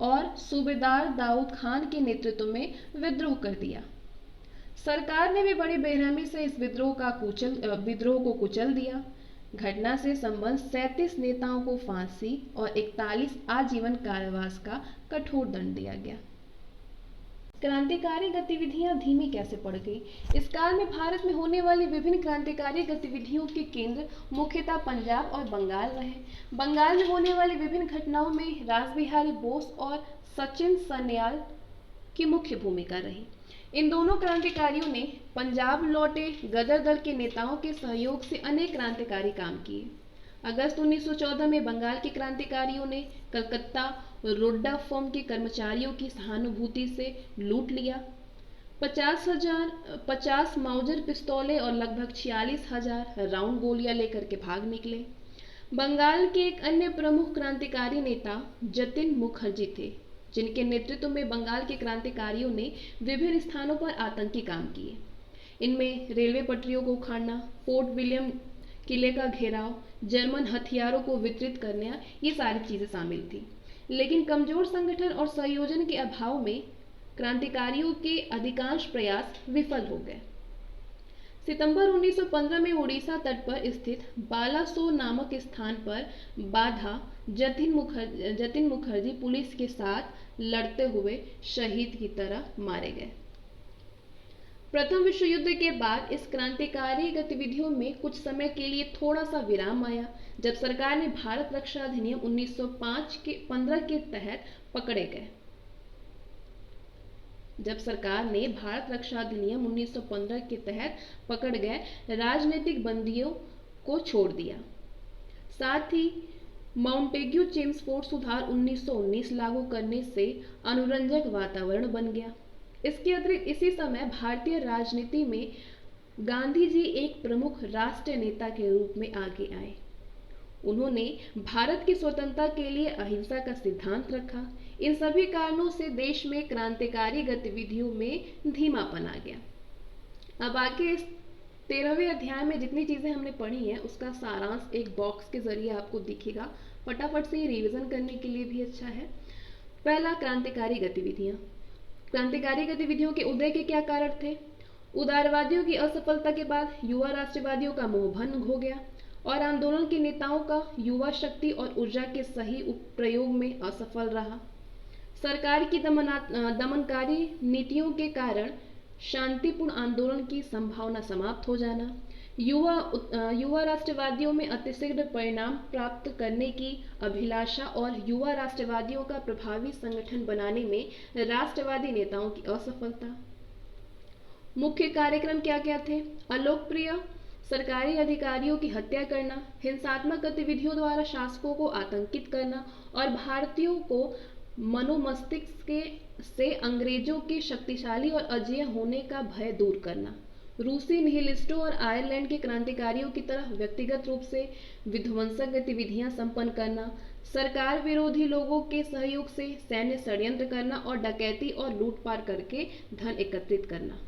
और सूबेदार दाऊद खान के नेतृत्व में विद्रोह कर दिया। सरकार ने भी बड़ी बेरहमी से इस विद्रोह को कुचल दिया। घटना से संबंध 37 नेताओं को फांसी और 41 आजीवन कारावास का कठोर दंड दिया गया। क्रांतिकारी गतिविधियां धीमी कैसे पड़ गई? इस काल में भारत में होने वाली विभिन्न क्रांतिकारी गतिविधियों के केंद्र मुख्यतः पंजाब और बंगाल रहे। बंगाल में होने वाली विभिन्न घटनाओं में रासबिहारी बोस और सचिन सन्याल की मुख्य भूमिका रही। इन दोनों क्रांतिकारियों ने पंजाब लौटे गदर दल के नेताओं के सहयोग से अनेक क्रांतिकारी काम किए। अगस्त 1914 में बंगाल के क्रांतिकारियों ने कलकत्ता रोड्डा फर्म के कर्मचारियों की सहानुभूति से लूट लिया। 50 माउजर पिस्तौलें और लगभग 46,000 राउंड गोलियां लेकर के भाग निकले। बंगाल के एक अन्य प्रमुख क्रांतिकारी नेता जतिन मुखर्जी थे, जिनके नेतृत्व में बंगाल के क्रांतिकारियों ने विभिन्न स्थानों पर आतंकी काम किए। इनमें रेलवे पटरियों को उखाड़ना, फोर्ट विलियम किले का घेराव, जर्मन हथियारों को वितरित करना, ये सारी चीजें शामिल थी। लेकिन कमजोर संगठन और संयोजन के अभाव में क्रांतिकारियों के अधिकांश प्रयास विफल हो गए। सितंबर 1915 में उड़ीसा तट पर स्थित बालासोर नामक स्थान पर बाधा जतिन मुखर्जी पुलिस के साथ लड़ते हुए शहीद की तरह मारे गए। प्रथम विश्व युद्ध के बाद इस क्रांतिकारी गतिविधियों में कुछ समय के लिए थोड़ा सा विराम आया, जब सरकार ने भारत रक्षा अधिनियम 1915 के तहत पकड़े गए। जब सरकार ने भारत रक्षा अधिनियम 1915 के तहत पकड़ गए राजनीतिक बंदियों को छोड़ दिया। साथ ही माउंटेग्यू चेम्सफोर्ड सुधार 1919 लागू करने से अनुरंजक वातावरण बन गया। इसके अतिरिक्त इसी समय भारतीय राजनीति में गांधी जी एक प्रमुख राष्ट्रीय नेता के रूप में आगे आए। उन्होंने भारत की स्वतंत्रता के लिए अहिंसा का सिद्धांत रखा। इन सभी कारणों से देश में क्रांतिकारी गतिविधियों में धीमापन आ गया। अब आगे इस 13वें अध्याय में जितनी चीजें हमने पढ़ी हैं उसका सारांश एक बॉक्स के जरिए आपको दिखेगा। फटाफट से रिवीजन करने के लिए भी अच्छा है। पहला, क्रांतिकारी गतिविधियां। क्रांतिकारी गतिविधियों के उदय के क्या कारण थे? उदारवादियों की असफलता के बाद युवा राष्ट्रवादियों का मोह भंग हो गया और आंदोलन के नेताओं का युवा शक्ति और ऊर्जा के सही प्रयोग में असफल रहा। सरकार की दमनकारी नीतियों के कारण शांतिपूर्ण आंदोलन की संभावना समाप्त हो जाना, युवा राष्ट्रवादियों में अतिशीघ्र परिणाम प्राप्त करने की अभिलाषा और युवा राष्ट्रवादियों का प्रभावी संगठन बनाने में राष्ट्रवादी नेताओं की असफलता। मुख्य कार्यक्रम क्या क्या थे? अलोकप्रिय सरकारी अधिकारियों की हत्या करना, हिंसात्मक गतिविधियों द्वारा शासकों को आतंकित करना और भारतीयों को मनोमस्तिष्क से अंग्रेजों के शक्तिशाली और अजेय होने का भय दूर करना, रूसी निहिलिस्टों और आयरलैंड के क्रांतिकारियों की तरह व्यक्तिगत रूप से विध्वंसक गतिविधियां संपन्न करना, सरकार विरोधी लोगों के सहयोग से सैन्य षड्यंत्र करना और डकैती और लूटपाट करके धन एकत्रित करना।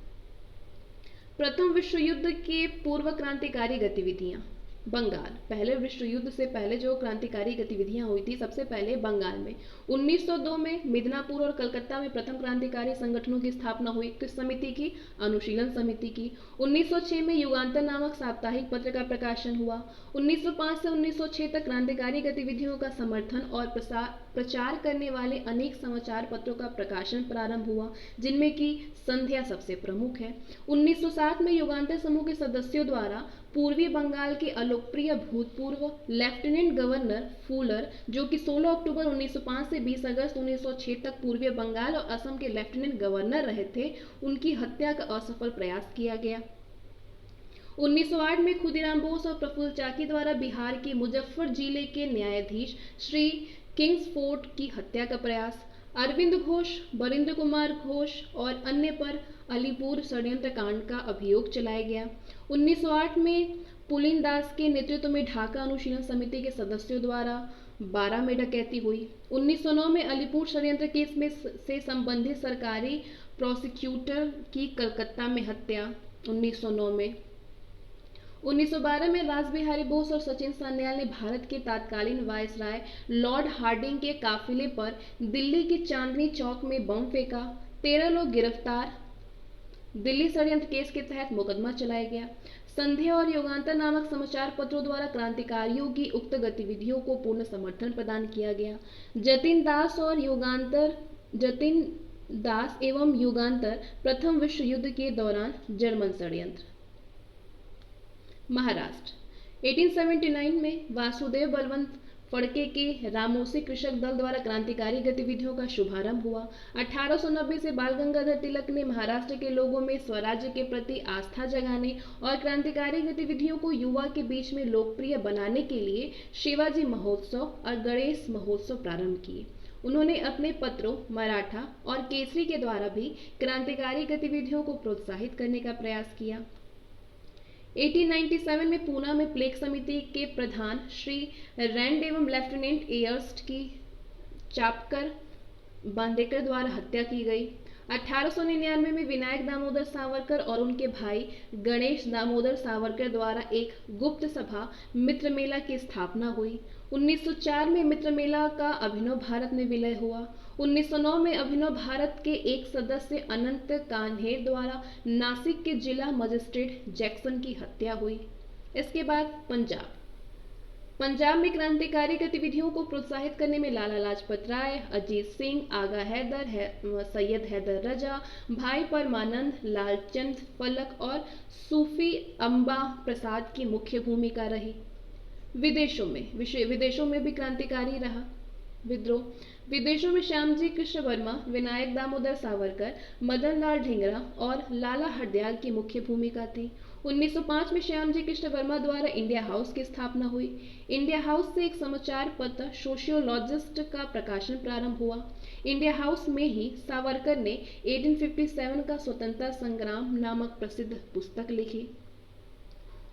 प्रथम विश्व युद्ध के पूर्व क्रांतिकारी गतिविधियां। बंगाल, पहले विश्व युद्ध से पहले जो क्रांतिकारी गतिविधियां हुई थी, सबसे पहले बंगाल में 1902 में मिदनापुर और कलकत्ता में प्रथम क्रांतिकारी संगठनों की स्थापना हुई। किस समिति की? अनुशीलन समिति की। 1906 में युगांतर नामक साप्ताहिक पत्र का प्रकाशन हुआ। 1905 से 1906 तक क्रांतिकारी गतिविधियों का समर्थन और प्रचार करने वाले अनेक समाचार पत्रों का प्रकाशन प्रारंभ हुआ, जिनमें की संध्या सबसे प्रमुख है। 1907 में युगांतर समूह के सदस्यों द्वारा पूर्वी बंगाल के अलोकप्रिय भूतपूर्व लेफ्टिनेंट गवर्नर फूलर, जो कि 16 अक्टूबर 1905 से 20 अगस्त 1906 तक पूर्वी बंगाल और असम के लेफ्टिनेंट गवर्नर रहे थे, उनकी हत्या का असफल प्रयास किया गया। 1908 में खुदीराम बोस और प्रफुल्ल चाकी द्वारा बिहार के मुजफ्फर जिले के न्यायाधीश श्री किंग्सफोर्ड की हत्या का प्रयास। अरविंद घोष, बरिंद्र कुमार घोष और अन्य पर अलीपुर षड्यंत्र कांड का अभियोग चलाया गया। 1908 में पुलिन दास के नेतृत्व में ढाका अनुशीलन समिति के सदस्यों द्वारा 1912 में डकैती हुई। 1909 में अलीपुर षड्यंत्र केस में से संबंधित सरकारी प्रोसिक्यूटर की कलकत्ता में हत्या 1909 में। 1912 में रासबिहारी बोस और सचिन सान्याल ने भारत के तत्कालीन वायसराय लॉर्ड हार्डिंग के काफिले पर दिल्ली के चांदनी चौक में बम फेंका। 13 लोग गिरफ्तार। दिल्ली षड्यंत्र केस के तहत मुकदमा चलाया गया। संध्या और युगांतर नामक समाचार पत्रों द्वारा क्रांतिकारियों की उक्त गतिविधियों को पूर्ण समर्थन प्रदान किया गया। जतिन दास एवं युगांतर प्रथम विश्व युद्ध के दौरान जर्मन षड्यंत्र। महाराष्ट्र 1879 में वासुदेव बलवंत फड़के के रामोसी कृषक दल द्वारा क्रांतिकारी गतिविधियों का शुभारंभ हुआ। 1890 से बाल गंगाधर तिलक ने महाराष्ट्र के लोगों में स्वराज्य के प्रति आस्था जगाने और क्रांतिकारी गतिविधियों को युवा के बीच में लोकप्रिय बनाने के लिए शिवाजी महोत्सव और गणेश महोत्सव प्रारंभ किए। उन्होंने अपने पत्रों मराठा और केसरी के द्वारा भी क्रांतिकारी गतिविधियों को प्रोत्साहित करने का प्रयास किया। 1897 में पूना में प्लेग समिति के प्रधान श्री रैंड एवं लेफ्टिनेंट एयर्स्ट की चापकर बांदेकर द्वारा हत्या की गई। 1899 में विनायक दामोदर सावरकर और उनके भाई गणेश दामोदर सावरकर द्वारा एक गुप्त सभा मित्र मेला की स्थापना हुई। 1904 में मित्र मेला का अभिनव भारत में विलय हुआ। 1909 में अभिनव भारत के एक सदस्य अनंत कान्हेर द्वारा नासिक के जिला मजिस्ट्रेट जैक्सन की हत्या हुई। इसके बाद पंजाब में क्रांतिकारी गतिविधियों को प्रोत्साहित करने में लाला लाजपत राय, अजीत सिंह, आगा हैदर, सैयद हैदर रजा, भाई परमानंद, लालचंद फलक और सूफी अम्बा प्रसाद की मुख्य भूमिका रही। विदेशों में भी क्रांतिकारी रहा विद्रोह। विदेशों में श्यामजी कृष्ण वर्मा, विनायक दामोदर सावरकर, मदन लाल ढींगरा और लाला हरदयाल की मुख्य भूमिका थी। 1905 में श्यामजी कृष्ण वर्मा द्वारा इंडिया हाउस की स्थापना हुई। इंडिया हाउस से एक समाचार पत्र सोशियोलॉजिस्ट का प्रकाशन प्रारंभ हुआ। इंडिया हाउस में ही सावरकर ने 1857 का स्वतंत्रता संग्राम नामक प्रसिद्ध पुस्तक लिखी।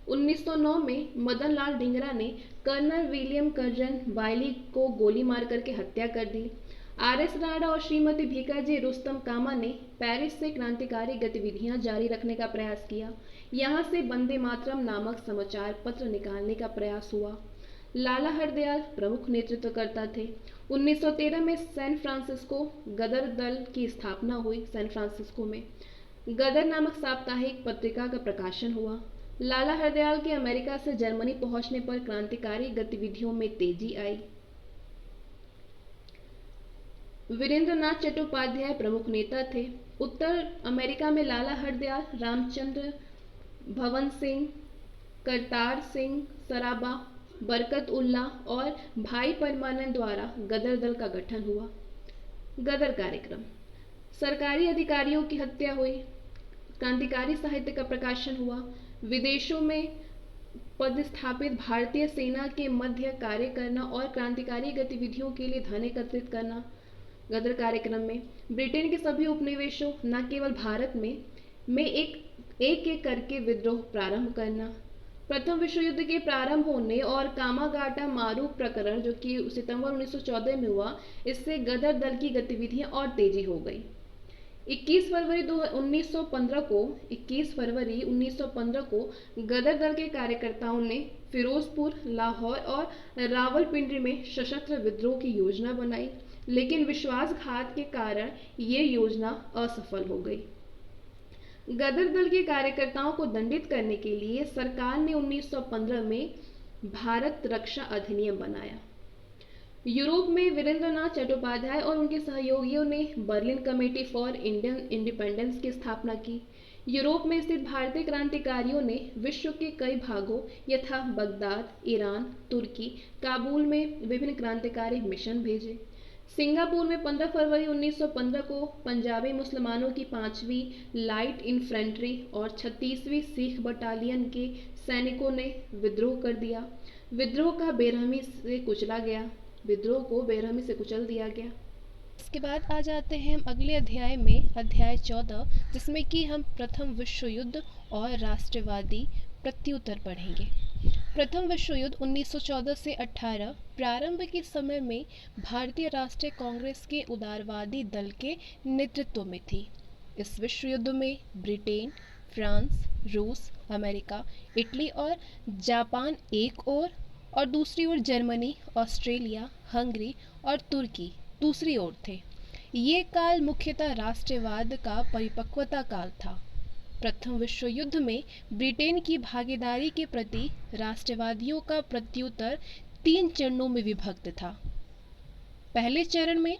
1909 में मदन लाल ढींगरा ने कर्नल विलियम कर्जन वायली को गोली मार करके हत्या कर दी। आर.एस. राणा और श्रीमती भीकाजी रुस्तम कामा ने पेरिस से क्रांतिकारी गतिविधियां जारी रखने का प्रयास किया। यहां से वंदे मातरम नामक समाचार पत्र निकालने का प्रयास हुआ। लाला हरदयाल प्रमुख नेतृत्वकर्ता थे। 1913 में सैन फ्रांसिस्को गदर दल की स्थापना हुई। सैन फ्रांसिस्को में गदर नामक साप्ताहिक पत्रिका का प्रकाशन हुआ। लाला हरदयाल के अमेरिका से जर्मनी पहुंचने पर क्रांतिकारी गतिविधियों में तेजी आई। वीरेंद्रनाथ चट्टोपाध्याय प्रमुख नेता थे। उत्तर अमेरिका में लाला हरदयाल, रामचंद्र भवन सिंह, करतार सिंह सराबा, बरकत उल्ला और भाई परमानंद द्वारा गदर दल का गठन हुआ। गदर कार्यक्रम, सरकारी अधिकारियों की हत्या हुई। क्रांतिकारी साहित्य का प्रकाशन हुआ। विदेशों में पदस्थापित भारतीय सेना के मध्य कार्य करना और क्रांतिकारी गतिविधियों के लिए धन एकत्रित करना। गदर कार्यक्रम में ब्रिटेन के सभी उपनिवेशों, न केवल भारत में एक करके विद्रोह प्रारंभ करना। प्रथम विश्व युद्ध के प्रारंभ होने और कामागाटा मारू प्रकरण जो कि सितंबर 1914 में हुआ, इससे गदर दल की गतिविधियां और तेजी हो गई। 21 फरवरी 1915 को गदर दल के कार्यकर्ताओं ने फिरोजपुर, लाहौर और रावलपिंडी में सशस्त्र विद्रोह की योजना बनाई, लेकिन विश्वासघात के कारण ये योजना असफल हो गई। गदर दल के कार्यकर्ताओं को दंडित करने के लिए सरकार ने 1915 में भारत रक्षा अधिनियम बनाया। यूरोप में वीरेंद्रनाथ चट्टोपाध्याय और उनके सहयोगियों ने Berlin committee for Indian independence की स्थापना की। यूरोप में स्थित भारतीय क्रांतिकारियों ने विश्व के कई भागों यथा बगदाद, ईरान, तुर्की, काबुल में विभिन्न क्रांतिकारी मिशन भेजे। सिंगापुर में 15 फरवरी 1915 को पंजाबी मुसलमानों की 5वीं लाइट इन्फेंट्री और 36वीं सिख बटालियन के सैनिकों ने विद्रोह कर दिया। विद्रोह को बेरहमी से कुचल दिया गया। इसके बाद आ जाते हैं हम अगले अध्याय में, अध्याय 14, जिसमें कि हम प्रथम विश्व युद्ध और राष्ट्रवादी प्रत्युत्तर पढ़ेंगे। प्रथम विश्व युद्ध 1914 से 18 प्रारंभ के समय में भारतीय राष्ट्रीय कांग्रेस के उदारवादी दल के नेतृत्व में थी। इस विश्व युद्ध में ब्रिटेन, फ्रांस, रूस, अमेरिका, इटली और जापान एक ओर और दूसरी ओर जर्मनी, ऑस्ट्रेलिया, हंगरी और तुर्की दूसरी ओर थे। ये काल मुख्यतः राष्ट्रवाद का परिपक्वता काल था। प्रथम विश्व युद्ध में ब्रिटेन की भागीदारी के प्रति राष्ट्रवादियों का प्रत्युत्तर 3 चरणों में विभक्त था। पहले चरण में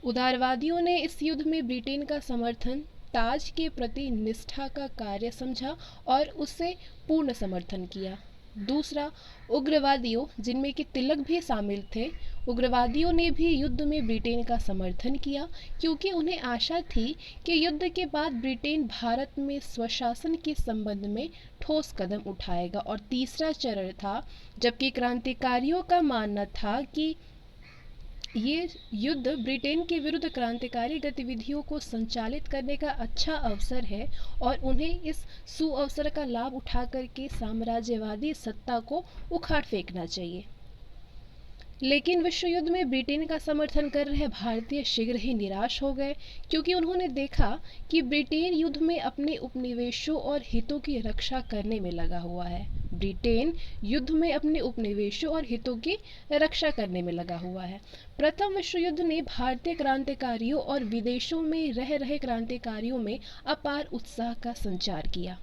उदारवादियों ने इस युद्ध में ब्रिटेन का समर्थन ताज के प्रति निष्ठा का कार्य समझा और उससे पूर्ण समर्थन किया। दूसरा, उग्रवादियों, जिनमें कि तिलक भी शामिल थे, उग्रवादियों ने भी युद्ध में ब्रिटेन का समर्थन किया क्योंकि उन्हें आशा थी कि युद्ध के बाद ब्रिटेन भारत में स्वशासन के संबंध में ठोस कदम उठाएगा। और तीसरा चरण था, जबकि क्रांतिकारियों का मानना था कि ये युद्ध ब्रिटेन के विरुद्ध क्रांतिकारी गतिविधियों को संचालित करने का अच्छा अवसर है और उन्हें इस सुअवसर का लाभ उठा करके साम्राज्यवादी सत्ता को उखाड़ फेंकना चाहिए। लेकिन विश्व युद्ध में ब्रिटेन का समर्थन कर रहे भारतीय शीघ्र ही निराश हो गए क्योंकि उन्होंने देखा कि ब्रिटेन युद्ध में अपने उपनिवेशों और हितों की रक्षा करने में लगा हुआ है। ब्रिटेन युद्ध में अपने उपनिवेशों और हितों की रक्षा करने में लगा हुआ है। प्रथम विश्व युद्ध ने भारतीय क्रांतिकारियों और विदेशों में रह रहे क्रांतिकारियों में अपार उत्साह का संचार किया।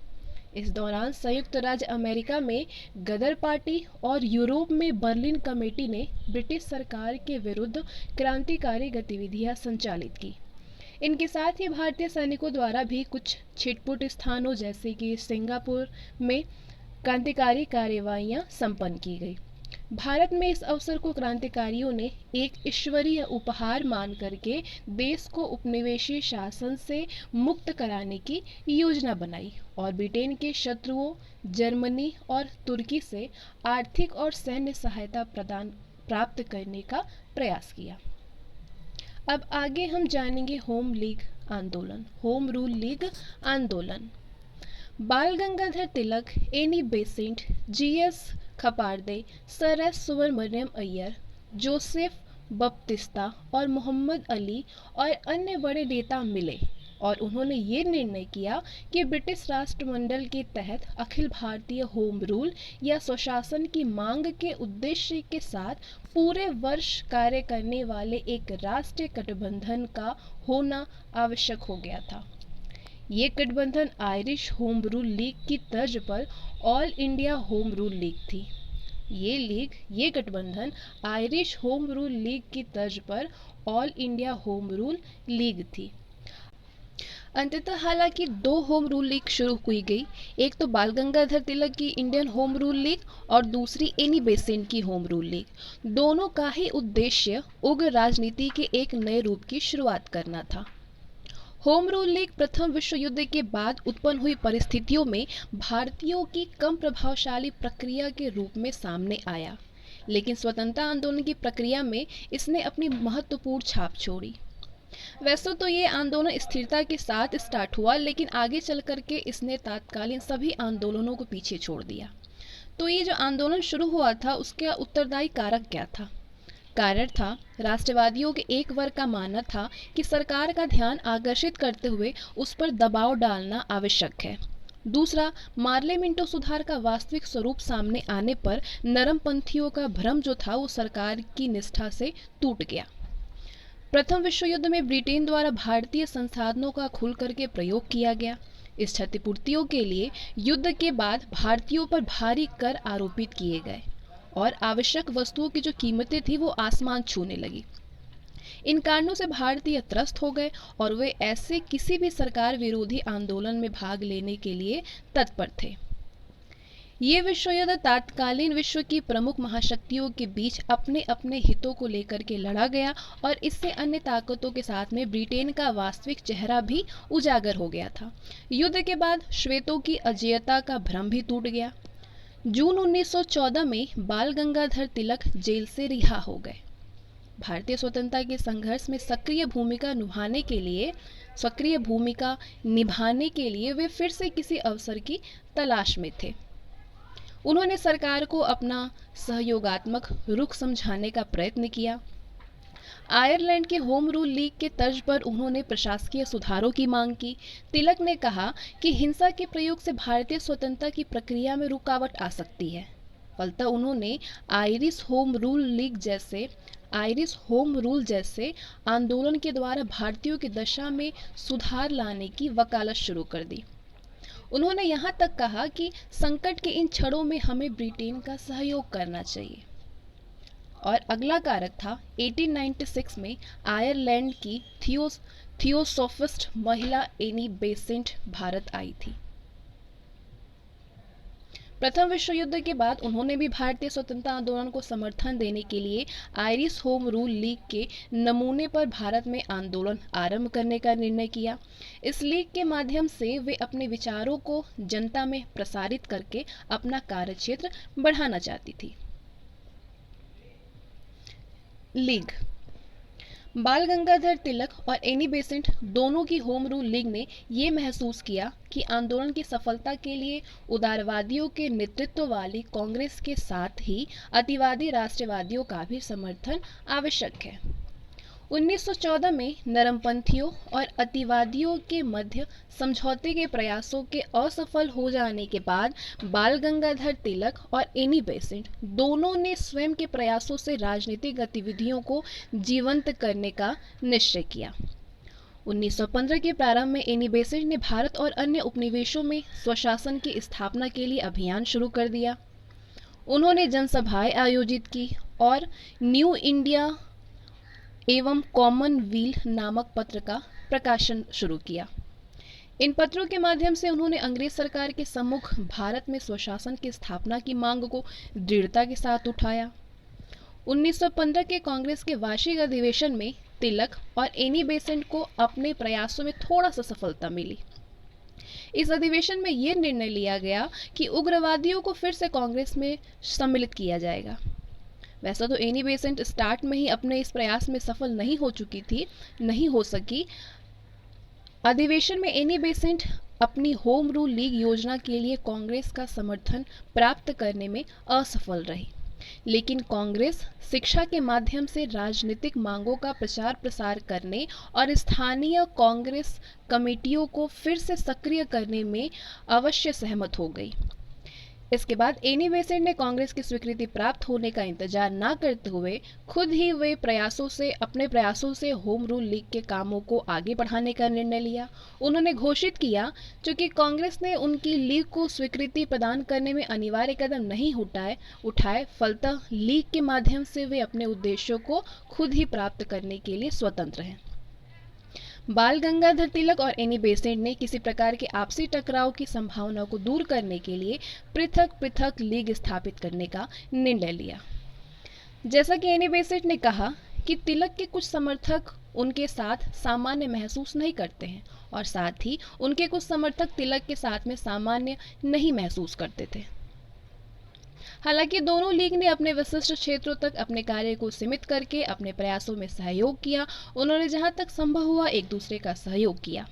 इस दौरान संयुक्त राज्य अमेरिका में गदर पार्टी और यूरोप में बर्लिन कमेटी ने ब्रिटिश सरकार के विरुद्ध क्रांतिकारी गतिविधियां संचालित की। इनके साथ ही भारतीय सैनिकों द्वारा भी कुछ छिटपुट स्थानों जैसे कि सिंगापुर में क्रांतिकारी कार्रवाइयां संपन्न की गई। भारत में इस अवसर को क्रांतिकारियों ने एक ईश्वरीय उपहार मान करके देश को उपनिवेशी शासन से मुक्त कराने की योजना बनाई और ब्रिटेन के शत्रुओं जर्मनी और तुर्की से आर्थिक और सैन्य सहायता प्राप्त करने का प्रयास किया। अब आगे हम जानेंगे होम रूल लीग आंदोलन। Bal Gangadhar Tilak, Annie Besant, G S Khaparde, sir S Subramania Iyer, Joseph Baptista और मोहम्मद अली और अन्य बड़े नेता मिले और उन्होंने ये निर्णय किया कि ब्रिटिश राष्ट्रमंडल के तहत अखिल भारतीय होम रूल या स्वशासन की मांग के उद्देश्य के साथ पूरे वर्ष कार्य करने वाले एक राष्ट्रीय गठबंधन का होना आवश्यक हो गया था। ये गठबंधन आयरिश होम रूल लीग की तर्ज पर all India home rule league थी। ये गठबंधन आयरिश होम रूल लीग की तर्ज पर all India home rule league थी। अंततः हालांकि 2 होम रूल लीग शुरू हुई गई, एक तो बाल गंगाधर तिलक की इंडियन होम रूल लीग और दूसरी एनी बेसेंट की होम रूल लीग। दोनों का ही उद्देश्य उग्र राजनीति के एक नए रूप की शुरुआत करना था। होम रूल लीग प्रथम विश्व युद्ध के बाद उत्पन्न हुई परिस्थितियों में भारतीयों की कम प्रभावशाली प्रक्रिया के रूप में सामने आया, लेकिन स्वतंत्रता आंदोलन की प्रक्रिया में इसने अपनी महत्वपूर्ण छाप छोड़ी। वैसे तो ये आंदोलन स्थिरता के साथ स्टार्ट हुआ, लेकिन आगे चल करके इसने तत्कालीन सभी आंदोलनों को पीछे छोड़ दिया। तो ये जो आंदोलन शुरू हुआ था उसका उत्तरदायी कारक क्या था? कारण था राष्ट्रवादियों के एक वर्ग का मानना था कि सरकार का ध्यान आकर्षित करते हुए उस पर दबाव डालना आवश्यक है। दूसरा, मार्ले मिंटो सुधार का वास्तविक स्वरूप सामने आने पर नरमपंथियों का भ्रम जो था वो सरकार की निष्ठा से टूट गया। प्रथम विश्व युद्ध में ब्रिटेन द्वारा भारतीय संसाधनों का खुल करके प्रयोग किया गया। इस क्षतिपूर्तियों के लिए युद्ध के बाद भारतीयों पर भारी कर आरोपित किए गए और आवश्यक वस्तुओं की जो कीमतें थी वो आसमान छूने लगी। इन कारणों से भारतीय त्रस्त हो गए और वे ऐसे किसी भी सरकार विरोधी आंदोलन में भाग लेने के लिए तत्पर थे। ये विश्व युद्ध तत्कालीन विश्व की प्रमुख महाशक्तियों के बीच अपने अपने हितों को लेकर के लड़ा गया और इससे अन्य ताकतों के साथ में ब्रिटेन का वास्तविक चेहरा भी उजागर हो गया था। युद्ध के बाद श्वेतों की अजेयता का भ्रम भी टूट गया। जून 1914 में बाल गंगाधर तिलक जेल से रिहा हो गए। भारतीय स्वतंत्रता के संघर्ष में सक्रिय भूमिका निभाने के लिए वे फिर से किसी अवसर की तलाश में थे। उन्होंने सरकार को अपना सहयोगात्मक रुख समझाने का प्रयत्न किया। आयरलैंड के होम रूल लीग के तर्ज पर उन्होंने प्रशासकीय सुधारों की मांग की। तिलक ने कहा कि हिंसा के प्रयोग से भारतीय स्वतंत्रता की प्रक्रिया में रुकावट आ सकती है। फलतः उन्होंने आयरिश होम रूल जैसे आंदोलन के द्वारा भारतीयों की दशा में सुधार लाने की वकालत शुरू कर दी। उन्होंने यहाँ तक कहा कि संकट के इन क्षणों में हमें ब्रिटेन का सहयोग करना चाहिए। और अगला कारक था 1896 में आयरलैंड की थियोसॉफिस्ट महिला एनी बेसेंट भारत आई थी। प्रथम विश्व युद्ध के बाद उन्होंने भी भारतीय स्वतंत्रता आंदोलन को समर्थन देने के लिए आयरिश होम रूल लीग के नमूने पर भारत में आंदोलन आरंभ करने का निर्णय किया। इस लीग के माध्यम से वे अपने विचारों को जनता में प्रसारित करके अपना कार्यक्षेत्र बढ़ाना चाहती थी। लीग। बाल गंगाधर तिलक और एनी बेसेंट दोनों की होम रूल लीग ने ये महसूस किया कि आंदोलन की सफलता के लिए उदारवादियों के नेतृत्व वाली कांग्रेस के साथ ही अतिवादी राष्ट्रवादियों का भी समर्थन आवश्यक है। 1914 में नरमपंथियों और अतिवादियों के मध्य समझौते के प्रयासों के असफल हो जाने के बाद बाल गंगाधर तिलक और एनी बेसेंट दोनों ने स्वयं के प्रयासों से राजनीतिक गतिविधियों को जीवंत करने का निश्चय किया। 1915 के प्रारंभ में एनी बेसेंट ने भारत और अन्य उपनिवेशों में स्वशासन की स्थापना के लिए अभियान शुरू कर दिया। उन्होंने जनसभाएं आयोजित की और न्यू इंडिया एवं कॉमनवेल्थ नामक पत्र का प्रकाशन शुरू किया। इन पत्रों के माध्यम से उन्होंने अंग्रेज सरकार के सम्मुख भारत में स्वशासन की स्थापना की मांग को दृढ़ता के साथ उठाया। 1915 के कांग्रेस के वार्षिक अधिवेशन में तिलक और एनी बेसेंट को अपने प्रयासों में थोड़ा सा सफलता मिली। इस अधिवेशन में यह निर्णय लिया गया कि उग्रवादियों को फिर से कांग्रेस में सम्मिलित किया जाएगा। वैसा तो एनी बेसेंट स्टार्ट में ही अपने इस प्रयास में सफल नहीं हो सकी। अधिवेशन में एनी बेसेंट अपनी होम रूल लीग योजना के लिए कांग्रेस का समर्थन प्राप्त करने में असफल रही, लेकिन कांग्रेस शिक्षा के माध्यम से राजनीतिक मांगों का प्रचार प्रसार करने और स्थानीय कांग्रेस कमेटियों को फिर से सक्रिय करने में अवश्य सहमत हो गई। इसके बाद एनी बेसेंट ने कांग्रेस की स्वीकृति प्राप्त होने का इंतजार न करते हुए खुद ही अपने प्रयासों से होम रूल लीग के कामों को आगे बढ़ाने का निर्णय लिया। उन्होंने घोषित किया, चूंकि कांग्रेस ने उनकी लीग को स्वीकृति प्रदान करने में अनिवार्य कदम नहीं उठाए, फलतः लीग के माध्यम से वे अपने उद्देश्यों को खुद ही प्राप्त करने के लिए स्वतंत्र हैं। बाल गंगाधर तिलक और एनी बेसेंट ने किसी प्रकार के आपसी टकराव की संभावना को दूर करने के लिए पृथक पृथक लीग स्थापित करने का निर्णय लिया। जैसा कि एनी बेसेंट ने कहा कि तिलक के कुछ समर्थक उनके साथ सामान्य महसूस नहीं करते हैं और साथ ही उनके कुछ समर्थक तिलक के साथ में सामान्य नहीं महसूस करते थे। हालांकि दोनों लीग ने अपने विशिष्ट क्षेत्रों तक अपने कार्य को सीमित करके अपने प्रयासों में सहयोग किया। उन्होंने जहां तक संभव हुआ एक दूसरे का सहयोग किया।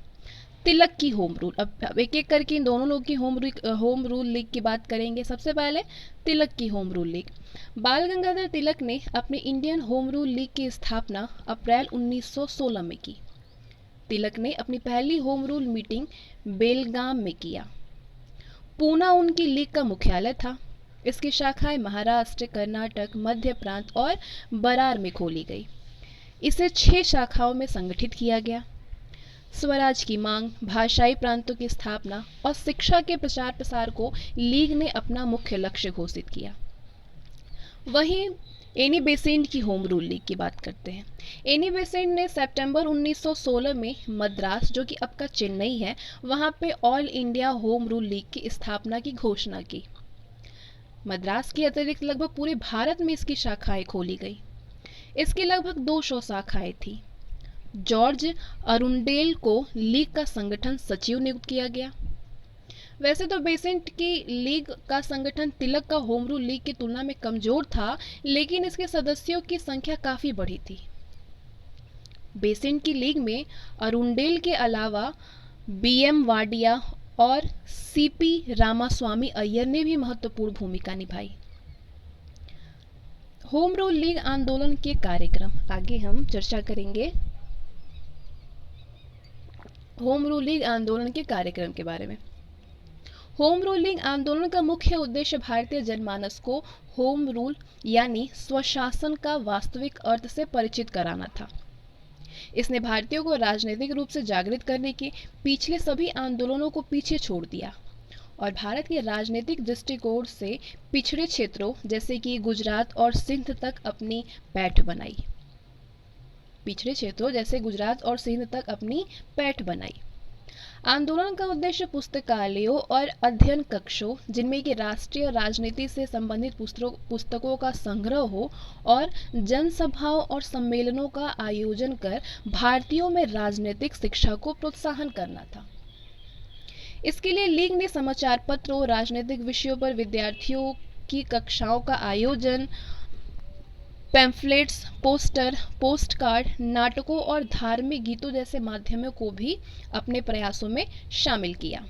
तिलक की होम रूल, अब एक एक करके इन दोनों लोग की होम रूल लीग की बात करेंगे। सबसे पहले तिलक की होम रूल लीग। बाल गंगाधर तिलक ने अपने इंडियन होम रूल लीग की स्थापना अप्रैल 1916 में की। तिलक ने अपनी पहली होम रूल मीटिंग बेलगाम में किया। पूना उनकी लीग का मुख्यालय था। इसकी शाखाएं महाराष्ट्र, कर्नाटक, मध्य प्रांत और बरार में खोली गई। इसे 6 शाखाओं में संगठित किया गया। स्वराज की मांग, भाषाई प्रांतों की स्थापना और शिक्षा के प्रचार प्रसार को लीग ने अपना मुख्य लक्ष्य घोषित किया। वहीं एनी बेसेंट की होम रूल लीग की बात करते हैं। एनी बेसेंट ने सितंबर 1916 में मद्रास, जो कि अब का चेन्नई है, वहां पे all India home rule league की स्थापना की घोषणा की। मद्रास के अतिरिक्त लगभग पूरे भारत में इसकी शाखाएं खोली गई। इसकी लगभग 200 शाखाएं थी। जॉर्ज अरुंडेल को लीग का संगठन सचिव नियुक्त किया गया। वैसे तो बेसेंट की लीग का संगठन तिलक का होम रूल लीग की तुलना में कमजोर था, लेकिन इसके सदस्यों की संख्या काफी बढ़ी थी। बेसेंट की लीग में अरुंडेल के अलावा बीएम वाडिया और सीपी रामास्वामी अय्यर ने भी महत्वपूर्ण भूमिका निभाई। होम रूल लीग आंदोलन के कार्यक्रम, आगे हम चर्चा करेंगे होम रूल लीग आंदोलन के कार्यक्रम के बारे में। होम रूल लीग आंदोलन का मुख्य उद्देश्य भारतीय जनमानस को होम रूल यानी स्वशासन का वास्तविक अर्थ से परिचित कराना था। इसने भारतीयों को राजनीतिक रूप से जागृत करने के पिछले सभी आंदोलनों को पीछे छोड़ दिया और भारत के राजनीतिक दृष्टिकोण से पिछड़े क्षेत्रों जैसे कि गुजरात और सिंध तक अपनी पैठ बनाई। पिछड़े क्षेत्रों जैसे गुजरात और सिंध तक अपनी पैठ बनाई। आंदोलन का उद्देश्य पुस्तकालयों और अध्ययन कक्षों जिनमें कि राष्ट्रीय राजनीति से संबंधित पुस्तकों का संग्रह हो और जनसभाओं और सम्मेलनों का आयोजन कर भारतीयों में राजनीतिक शिक्षा को प्रोत्साहन करना था। इसके लिए लीग ने समाचार पत्रों, राजनीतिक विषयों पर विद्यार्थियों की कक्षाओं का आयोजन, पैम्फलेट्स, पोस्टर, पोस्टकार्ड, नाटकों और धार्मिक गीतों जैसे माध्यमों को भी अपने प्रयासों में शामिल किया।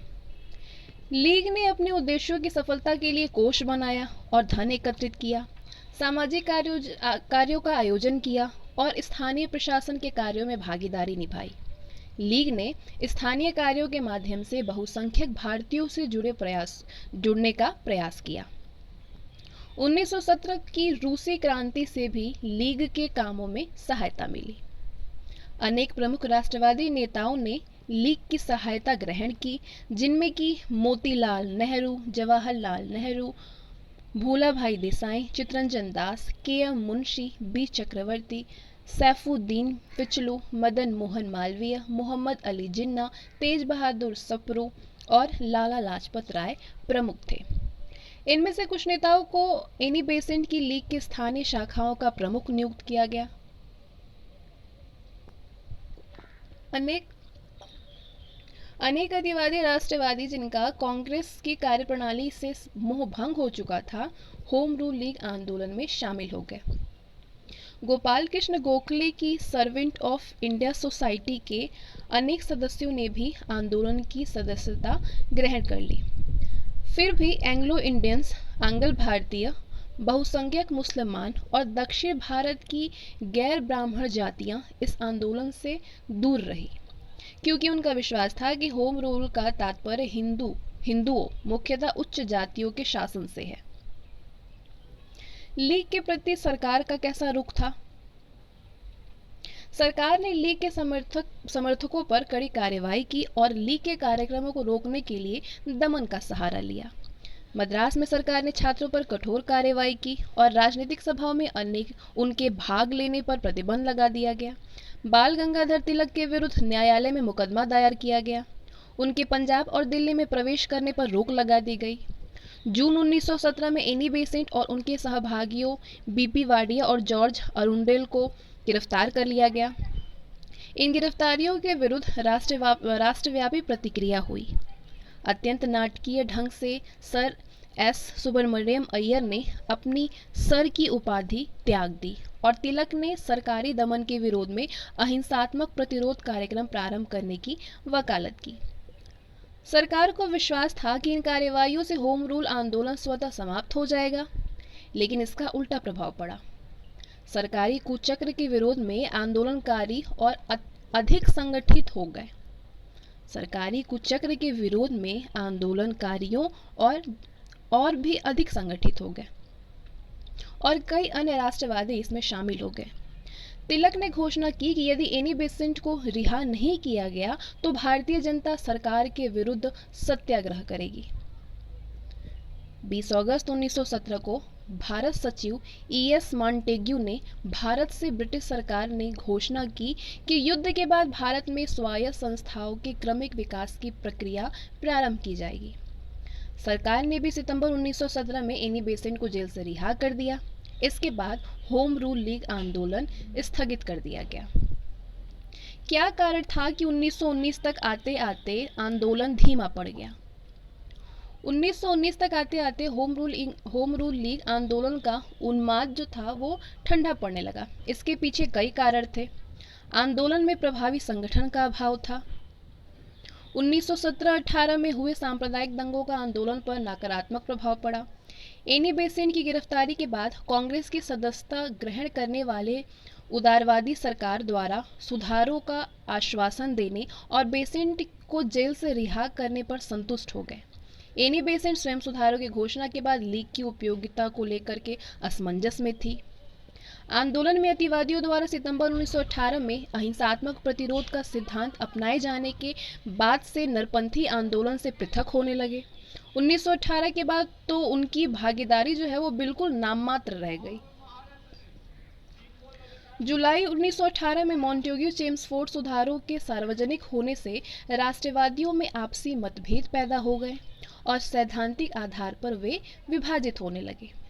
लीग ने अपने उद्देश्यों की सफलता के लिए कोष बनाया और धन एकत्रित किया, सामाजिक कार्यों का आयोजन किया और स्थानीय प्रशासन के कार्यों में भागीदारी निभाई। लीग ने स्थानीय कार्यों के माध्यम से बहुसंख्यक भारतीयों से जुड़ने का प्रयास किया। 1917 की रूसी क्रांति से भी लीग के कामों में सहायता मिली। अनेक प्रमुख राष्ट्रवादी नेताओं ने लीग की सहायता ग्रहण की, जिनमें कि मोतीलाल नेहरू, जवाहरलाल नेहरू, भूलाभाई देसाई, चित्तरंजन दास, के.एम. मुंशी, बी. चक्रवर्ती, सैफुद्दीन फिचलू, मदन मोहन मालवीय, मोहम्मद अली जिन्ना, तेज बहादुर सप्रू और लाला लाजपत राय प्रमुख थे। इनमें से कुछ नेताओं को एनी बेसेंट की लीग की स्थानीय शाखाओं का प्रमुख नियुक्त किया गया। अनेक अतिवादी राष्ट्रवादी जिनका कांग्रेस की कार्यप्रणाली से मोह भंग हो चुका था, होम रूल लीग आंदोलन में शामिल हो गए। गोपाल कृष्ण गोखले की सर्वेंट ऑफ इंडिया सोसाइटी के अनेक सदस्यों ने भी आंदोलन की सदस्यता ग्रहण कर ली। फिर भी एंग्लो इंडियंस, आंग्ल भारतीय, बहुसंख्यक मुसलमान और दक्षिण भारत की गैर ब्राह्मण जातियां इस आंदोलन से दूर रही, क्योंकि उनका विश्वास था कि होम रूल का तात्पर्य हिंदुओं, मुख्यतः उच्च जातियों के शासन से है। लीग के प्रति सरकार का कैसा रुख था? सरकार ने लीग के समर्थकों पर कड़ी कार्रवाई की और लीग के कार्यक्रमों को रोकने के लिए दमन का सहारा लिया। मद्रास में सरकार ने छात्रों पर कठोर कार्रवाई की और राजनीतिक सभाओं में उनके भाग लेने पर प्रतिबंध लगा दिया गया। बाल गंगाधर तिलक के विरुद्ध न्यायालय में मुकदमा दायर किया गया। उनके पंजाब और दिल्ली में प्रवेश करने पर रोक लगा दी गई। जून 1917 में एनी बेसेंट और उनके सहभागियों बीपी वाडिया और जॉर्ज अरुंडेल को गिरफ्तार कर लिया गया। इन गिरफ्तारियों के विरुद्ध राष्ट्रव्यापी प्रतिक्रिया हुई। अत्यंत नाटकीय ढंग से सर एस सुब्रमण्यम अय्यर ने अपनी सर की उपाधि त्याग दी और तिलक ने सरकारी दमन के विरोध में अहिंसात्मक प्रतिरोध कार्यक्रम प्रारंभ करने की वकालत की। सरकार को विश्वास था कि इन कार्रवाइयों से होम रूल आंदोलन स्वतः समाप्त हो जाएगा, लेकिन इसका उल्टा प्रभाव पड़ा। सरकारी कुचक्र के विरोध में आंदोलनकारी और अधिक संगठित हो गए। सरकारी कुचक्र के विरोध में आंदोलनकारियों और भी अधिक संगठित हो गए और कई अन्य राष्ट्रवादी इसमें शामिल हो गए। तिलक ने घोषणा की कि यदि एनी बेसेंट को रिहा नहीं किया गया तो भारतीय जनता सरकार के विरुद्ध सत्याग्रह करेगी। 20 अगस्त 1917 को भारत सचिव E.S. मॉन्टेग्यू ने भारत से ब्रिटिश सरकार ने घोषणा की कि युद्ध के बाद भारत में स्वायत्त संस्थाओं के क्रमिक विकास की प्रक्रिया प्रारंभ की जाएगी। सरकार ने भी सितंबर 1917 में एनी बेसेंट को जेल से रिहा कर दिया। इसके बाद होम रूल लीग आंदोलन स्थगित कर दिया गया। क्या कारण था कि 1919 तक आते आते आंदोलन धीमा पड़ गया? 1919 तक आते आते होम रूल लीग आंदोलन का उन्माद जो था वो ठंडा पड़ने लगा। इसके पीछे कई कारण थे। आंदोलन में प्रभावी संगठन का अभाव था। 1917-18 में हुए सांप्रदायिक दंगों का आंदोलन पर नकारात्मक प्रभाव पड़ा। एनी बेसेंट की गिरफ्तारी के बाद कांग्रेस की सदस्यता ग्रहण करने वाले उदारवादी सरकार द्वारा सुधारों का आश्वासन देने और बेसेंट को जेल से रिहा करने पर संतुष्ट हो गए। एनी बेसेंट स्वयं सुधारों की घोषणा के बाद लीग की उपयोगिता को लेकर के असमंजस में थी। आंदोलन में अतिवादियों द्वारा सितंबर 1918 में अहिंसात्मक प्रतिरोध का सिद्धांत अपनाए जाने के बाद से नरपंथी आंदोलन से पृथक होने लगे। 1918 के बाद तो उनकी भागीदारी जो है वो बिल्कुल नाम मात्र रह गई। जुलाई 1918 में मॉन्टेग्यू चेम्सफोर्ड सुधारों के सार्वजनिक होने से राष्ट्रवादियों में आपसी मतभेद पैदा हो गए और सैद्धांतिक आधार पर वे विभाजित होने लगे।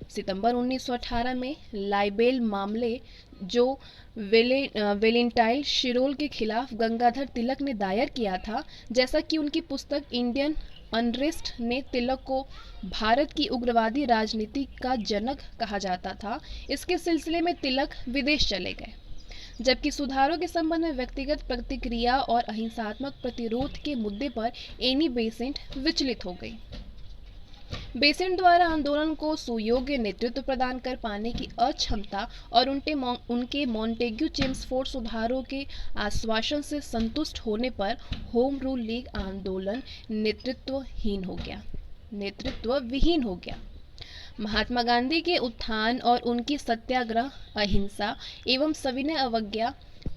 सितंबर 1918 में लाइबेल मामले जो वेलेंटाइन शिरोल के खिलाफ गंगाधर तिलक ने दायर किया था, जैसा कि उनकी पुस्तक इंडियन अनरेस्ट ने तिलक को भारत की उग्रवादी राजनीति का जनक कहा जाता था, इसके सिलसिले में तिलक विदेश चले गए, जबकि सुधारों के संबंध में व्यक्तिगत प्रतिक्रिया और अहिंसात्मक प्रतिरोध के मुद्दे पर एनी बेसेंट विचलित हो गई। बेसेंट द्वारा आंदोलन को सुयोग्य नेतृत्व प्रदान कर पाने की अक्षमता और उनके मॉन्टेग्यू चेम्सफोर्ड सुधारों के आश्वासन से संतुष्ट होने पर होम रूल लीग आंदोलन नेतृत्व विहीन हो गया। महात्मा गांधी के उत्थान और उनकी सत्याग्रह, अहिंसा एवं सविनय अवज्ञा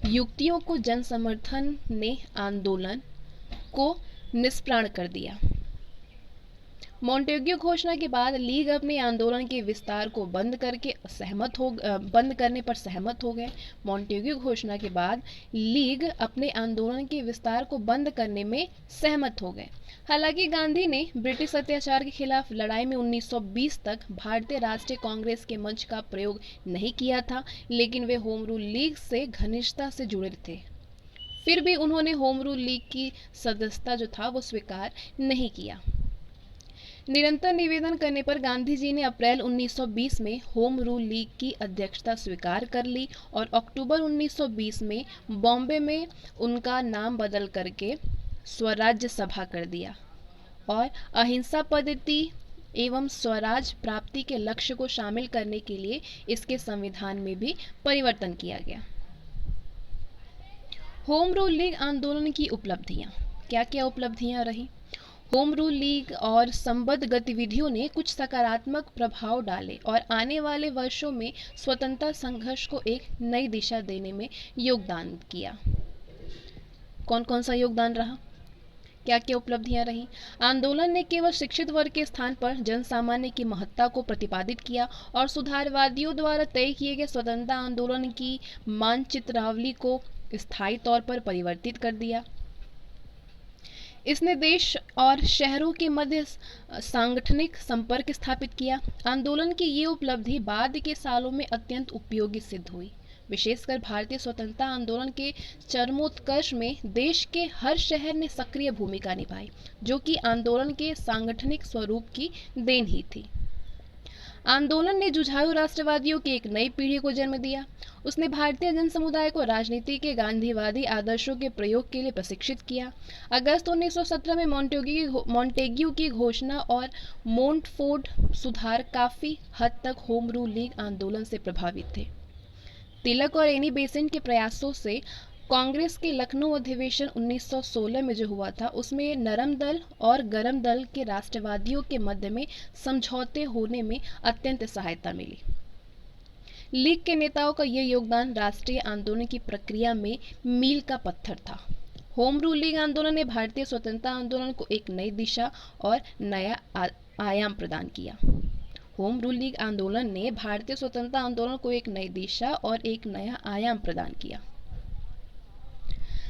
युक्तियों को जन समर्थन ने आंदोलन को निष्प्राण कर दिया। मॉन्टेग्यू घोषणा के बाद लीग अपने आंदोलन के विस्तार को बंद करने पर सहमत हो गए। मॉन्टेग्यू घोषणा के बाद लीग अपने आंदोलन के विस्तार को बंद करने में सहमत हो गए। हालांकि गांधी ने ब्रिटिश अत्याचार के खिलाफ लड़ाई में 1920 तक भारतीय राष्ट्रीय कांग्रेस के मंच का प्रयोग नहीं किया था, लेकिन वे होम रूल लीग से घनिष्ठता से जुड़े थे। फिर भी उन्होंने होम रूल लीग की सदस्यता जो था वो स्वीकार नहीं किया। निरंतर निवेदन करने पर गांधी जी ने अप्रैल 1920 में होम रूल लीग की अध्यक्षता स्वीकार कर ली और अक्टूबर 1920 में बॉम्बे में उनका नाम बदल करके स्वराज्य सभा कर दिया और अहिंसा पद्धति एवं स्वराज प्राप्ति के लक्ष्य को शामिल करने के लिए इसके संविधान में भी परिवर्तन किया गया। होम रूल लीग आंदोलन की उपलब्धियां, क्या क्या उपलब्धियां रही? होम रूल लीग और संबद्ध गतिविधियों ने कुछ सकारात्मक प्रभाव डाले और आने वाले वर्षों में स्वतंत्रता संघर्ष को एक नई दिशा देने में योगदान किया। कौन कौन सा योगदान रहा, क्या क्या उपलब्धियां रही? आंदोलन ने केवल शिक्षित वर्ग के स्थान पर जन सामान्य की महत्ता को प्रतिपादित किया और सुधारवादियों द्वारा तय किए गए स्वतंत्रता आंदोलन की मानचित्रावली को स्थायी तौर पर परिवर्तित कर दिया। इसने देश और शहरों के मध्य सांगठनिक संपर्क स्थापित किया। आंदोलन की ये उपलब्धि बाद के सालों में अत्यंत उपयोगी सिद्ध हुई। विशेषकर भारतीय स्वतंत्रता आंदोलन के चरमोत्कर्ष में देश के हर शहर ने सक्रिय भूमिका निभाई, जो कि आंदोलन के सांगठनिक स्वरूप की देन ही थी। आंदोलन ने जुझारू राष्ट्रवादियों की एक नई पीढ़ी को जन्म दिया। उसने भारतीय जन समुदाय को राजनीति के गांधीवादी आदर्शों के प्रयोग के लिए प्रशिक्षित किया। अगस्त 1917 में मॉन्टेग्यू की घोषणा और मोंटफोर्ड सुधार काफी हद तक होम रूल लीग आंदोलन से प्रभावित थे। तिलक और एनी बेसेंट के प्रयासों से कांग्रेस के लखनऊ अधिवेशन 1916 में जो हुआ था, उसमें नरम दल और गरम दल के राष्ट्रवादियों के मध्य में समझौते होने में अत्यंत सहायता मिली। लीग के नेताओं का यह योगदान राष्ट्रीय आंदोलन की प्रक्रिया में मील का पत्थर था। होम रूल लीग आंदोलन ने भारतीय स्वतंत्रता आंदोलन को एक नई दिशा और नया आयाम प्रदान किया। होम रूल लीग आंदोलन ने भारतीय स्वतंत्रता आंदोलन को एक नई दिशा और एक नया आयाम प्रदान किया।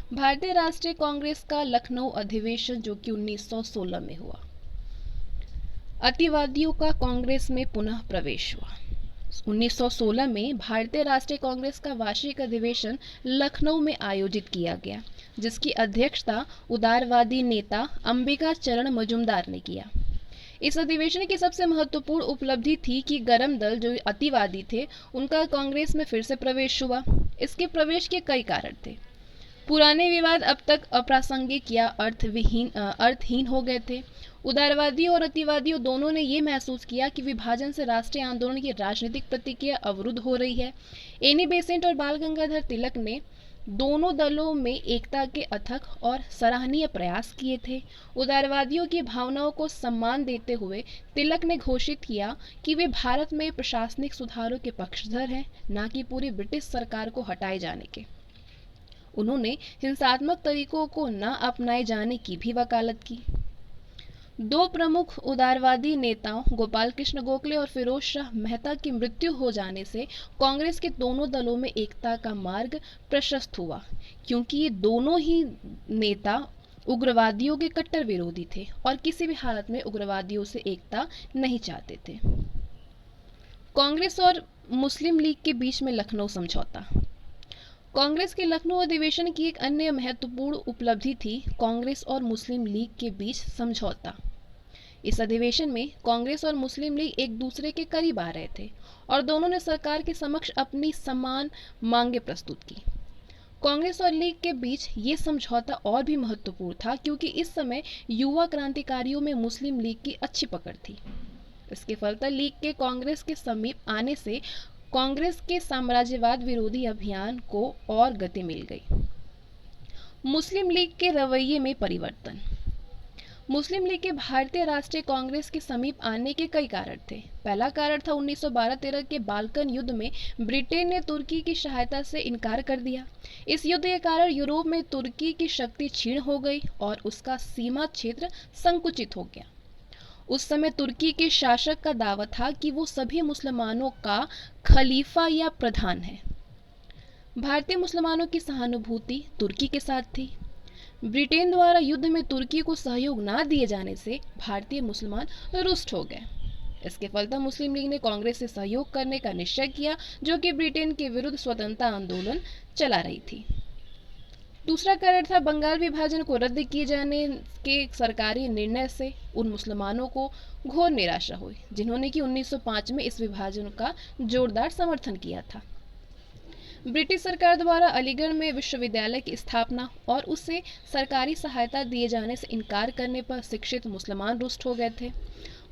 भारतीय राष्ट्रीय कांग्रेस का लखनऊ अधिवेशन जो कि 1916 में हुआ, अतिवादियों का कांग्रेस में पुनः प्रवेश हुआ। 1916 में भारतीय राष्ट्रीय कांग्रेस का वार्षिक अधिवेशन लखनऊ में आयोजित किया गया, जिसकी अध्यक्षता उदारवादी नेता अंबिका चरण मजूमदार ने किया। इस अधिवेशन की सबसे महत्वपूर्ण उपलब्धि थी कि गरम दल जो अतिवादी थे, उनका कांग्रेस में फिर से प्रवेश हुआ। इसके प्रवेश के कई कारण थे। पुराने विवाद अब तक अप्रासंगिक या अर्थहीन हो गए थे। उदारवादियों और अतिवादियों दोनों ने ये महसूस किया कि विभाजन से राष्ट्रीय आंदोलन की राजनीतिक प्रतिक्रिया अवरुद्ध हो रही है। एनी बेसेंट और बाल गंगाधर तिलक ने दोनों दलों में एकता के अथक और सराहनीय प्रयास किए थे। उदारवादियों की भावनाओं को सम्मान देते हुए तिलक ने घोषित किया कि वे भारत में प्रशासनिक सुधारों के पक्षधर हैं, न कि पूरी ब्रिटिश सरकार को हटाए जाने के। उन्होंने हिंसात्मक तरीकों को न अपनाए जाने की भी वकालत की। दो प्रमुख उदारवादी नेताओं गोपाल कृष्ण गोखले और फिरोज शाह मेहता की मृत्यु हो जाने से कांग्रेस के दोनों दलों में एकता का मार्ग प्रशस्त हुआ, क्योंकि ये दोनों ही नेता उग्रवादियों के कट्टर विरोधी थे और किसी भी हालत में उग्रवादियों से एकता नहीं चाहते थे। कांग्रेस और मुस्लिम लीग के बीच में लखनऊ समझौता। कांग्रेस के लखनऊ अधिवेशन की एक अन्य महत्वपूर्ण उपलब्धि थी कांग्रेस और मुस्लिम लीग के बीच समझौता। इस अधिवेशन में कांग्रेस और मुस्लिम लीग एक दूसरे के करीब आ रहे थे और दोनों ने सरकार के समक्ष अपनी समान मांगें प्रस्तुत की। कांग्रेस और लीग के बीच ये समझौता और भी महत्वपूर्ण था क्योंकि इस समय युवा क्रांतिकारियों में मुस्लिम लीग की अच्छी पकड़ थी। इसके फलतः लीग के कांग्रेस के समीप आने से कांग्रेस के साम्राज्यवाद विरोधी अभियान को और गति मिल गई। मुस्लिम लीग के रवैये में परिवर्तन। मुस्लिम लीग के भारतीय राष्ट्रीय कांग्रेस के समीप आने के कई कारण थे। पहला कारण था 1912-13 के बाल्कन युद्ध में ब्रिटेन ने तुर्की की सहायता से इनकार कर दिया। इस युद्ध के कारण यूरोप में तुर्की की शक्ति क्षीण हो गई और उसका सीमा क्षेत्र संकुचित हो गया। उस समय तुर्की के शासक का दावा था कि वो सभी मुसलमानों का खलीफा या प्रधान है। भारतीय मुसलमानों की सहानुभूति तुर्की के साथ थी। ब्रिटेन द्वारा युद्ध में तुर्की को सहयोग न दिए जाने से भारतीय मुसलमान रुष्ट हो गए। इसके फलतः मुस्लिम लीग ने कांग्रेस से सहयोग करने का निश्चय किया, जो कि ब्रिटेन के विरुद्ध स्वतंत्रता आंदोलन चला रही थी। दूसरा कारण था बंगाल विभाजन को रद्द किए जाने के सरकारी निर्णय से उन मुसलमानों को घोर निराशा हुई जिन्होंने कि 1905 में इस विभाजन का जोरदार समर्थन किया था। ब्रिटिश सरकार द्वारा अलीगढ़ में विश्वविद्यालय की स्थापना और उसे सरकारी सहायता दिए जाने से इनकार करने पर शिक्षित मुसलमान रुष्ट हो गए थे।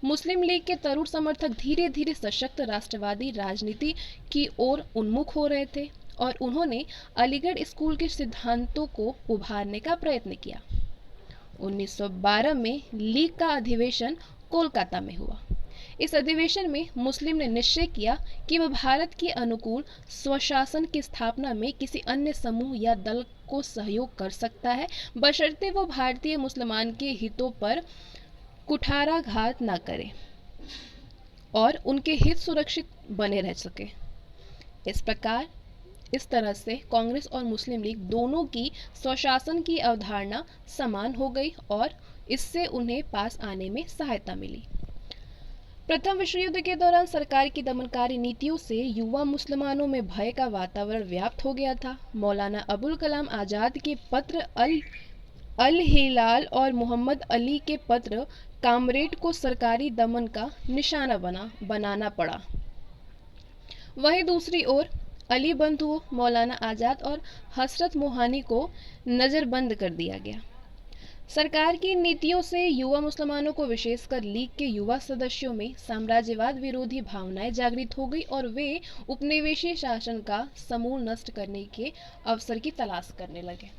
मुस्लिम लीग के तरुण समर्थक धीरे धीरे सशक्त राष्ट्रवादी राजनीति की ओर उन्मुख हो रहे थे और उन्होंने अलीगढ़ स्कूल के सिद्धांतों को उभारने का प्रयत्न किया। 1912 में लीग का अधिवेशन कोलकाता में हुआ। इस अधिवेशन में मुस्लिम ने निश्चय किया कि वह भारत के अनुकूल स्वशासन की स्थापना में किसी अन्य समूह या दल को सहयोग कर सकता है, बशर्ते वो भारतीय मुसलमान के हितों पर कुठाराघात न करे और उनके हित सुरक्षित बने रह सके। इस तरह से कांग्रेस और मुस्लिम लीग दोनों की स्वशासन की अवधारणा समान हो गई और इससे उन्हें पास आने में सहायता मिली। प्रथम विश्व युद्ध के दौरान सरकार की दमनकारी नीतियों से युवा मुसलमानों में भय का वातावरण व्याप्त हो गया था। मौलाना अबुल कलाम आजाद के पत्र अल हिलाल और मोहम्मद अली के पत्र कामरेड को सरकारी दमन का निशाना बनाना पड़ा। वहीं दूसरी ओर अली बंधुओं मौलाना आजाद और हसरत मोहानी को नज़रबंद कर दिया गया। सरकार की नीतियों से युवा मुसलमानों को विशेषकर लीग के युवा सदस्यों में साम्राज्यवाद विरोधी भावनाएं जागृत हो गई और वे उपनिवेशी शासन का समूल नष्ट करने के अवसर की तलाश करने लगे।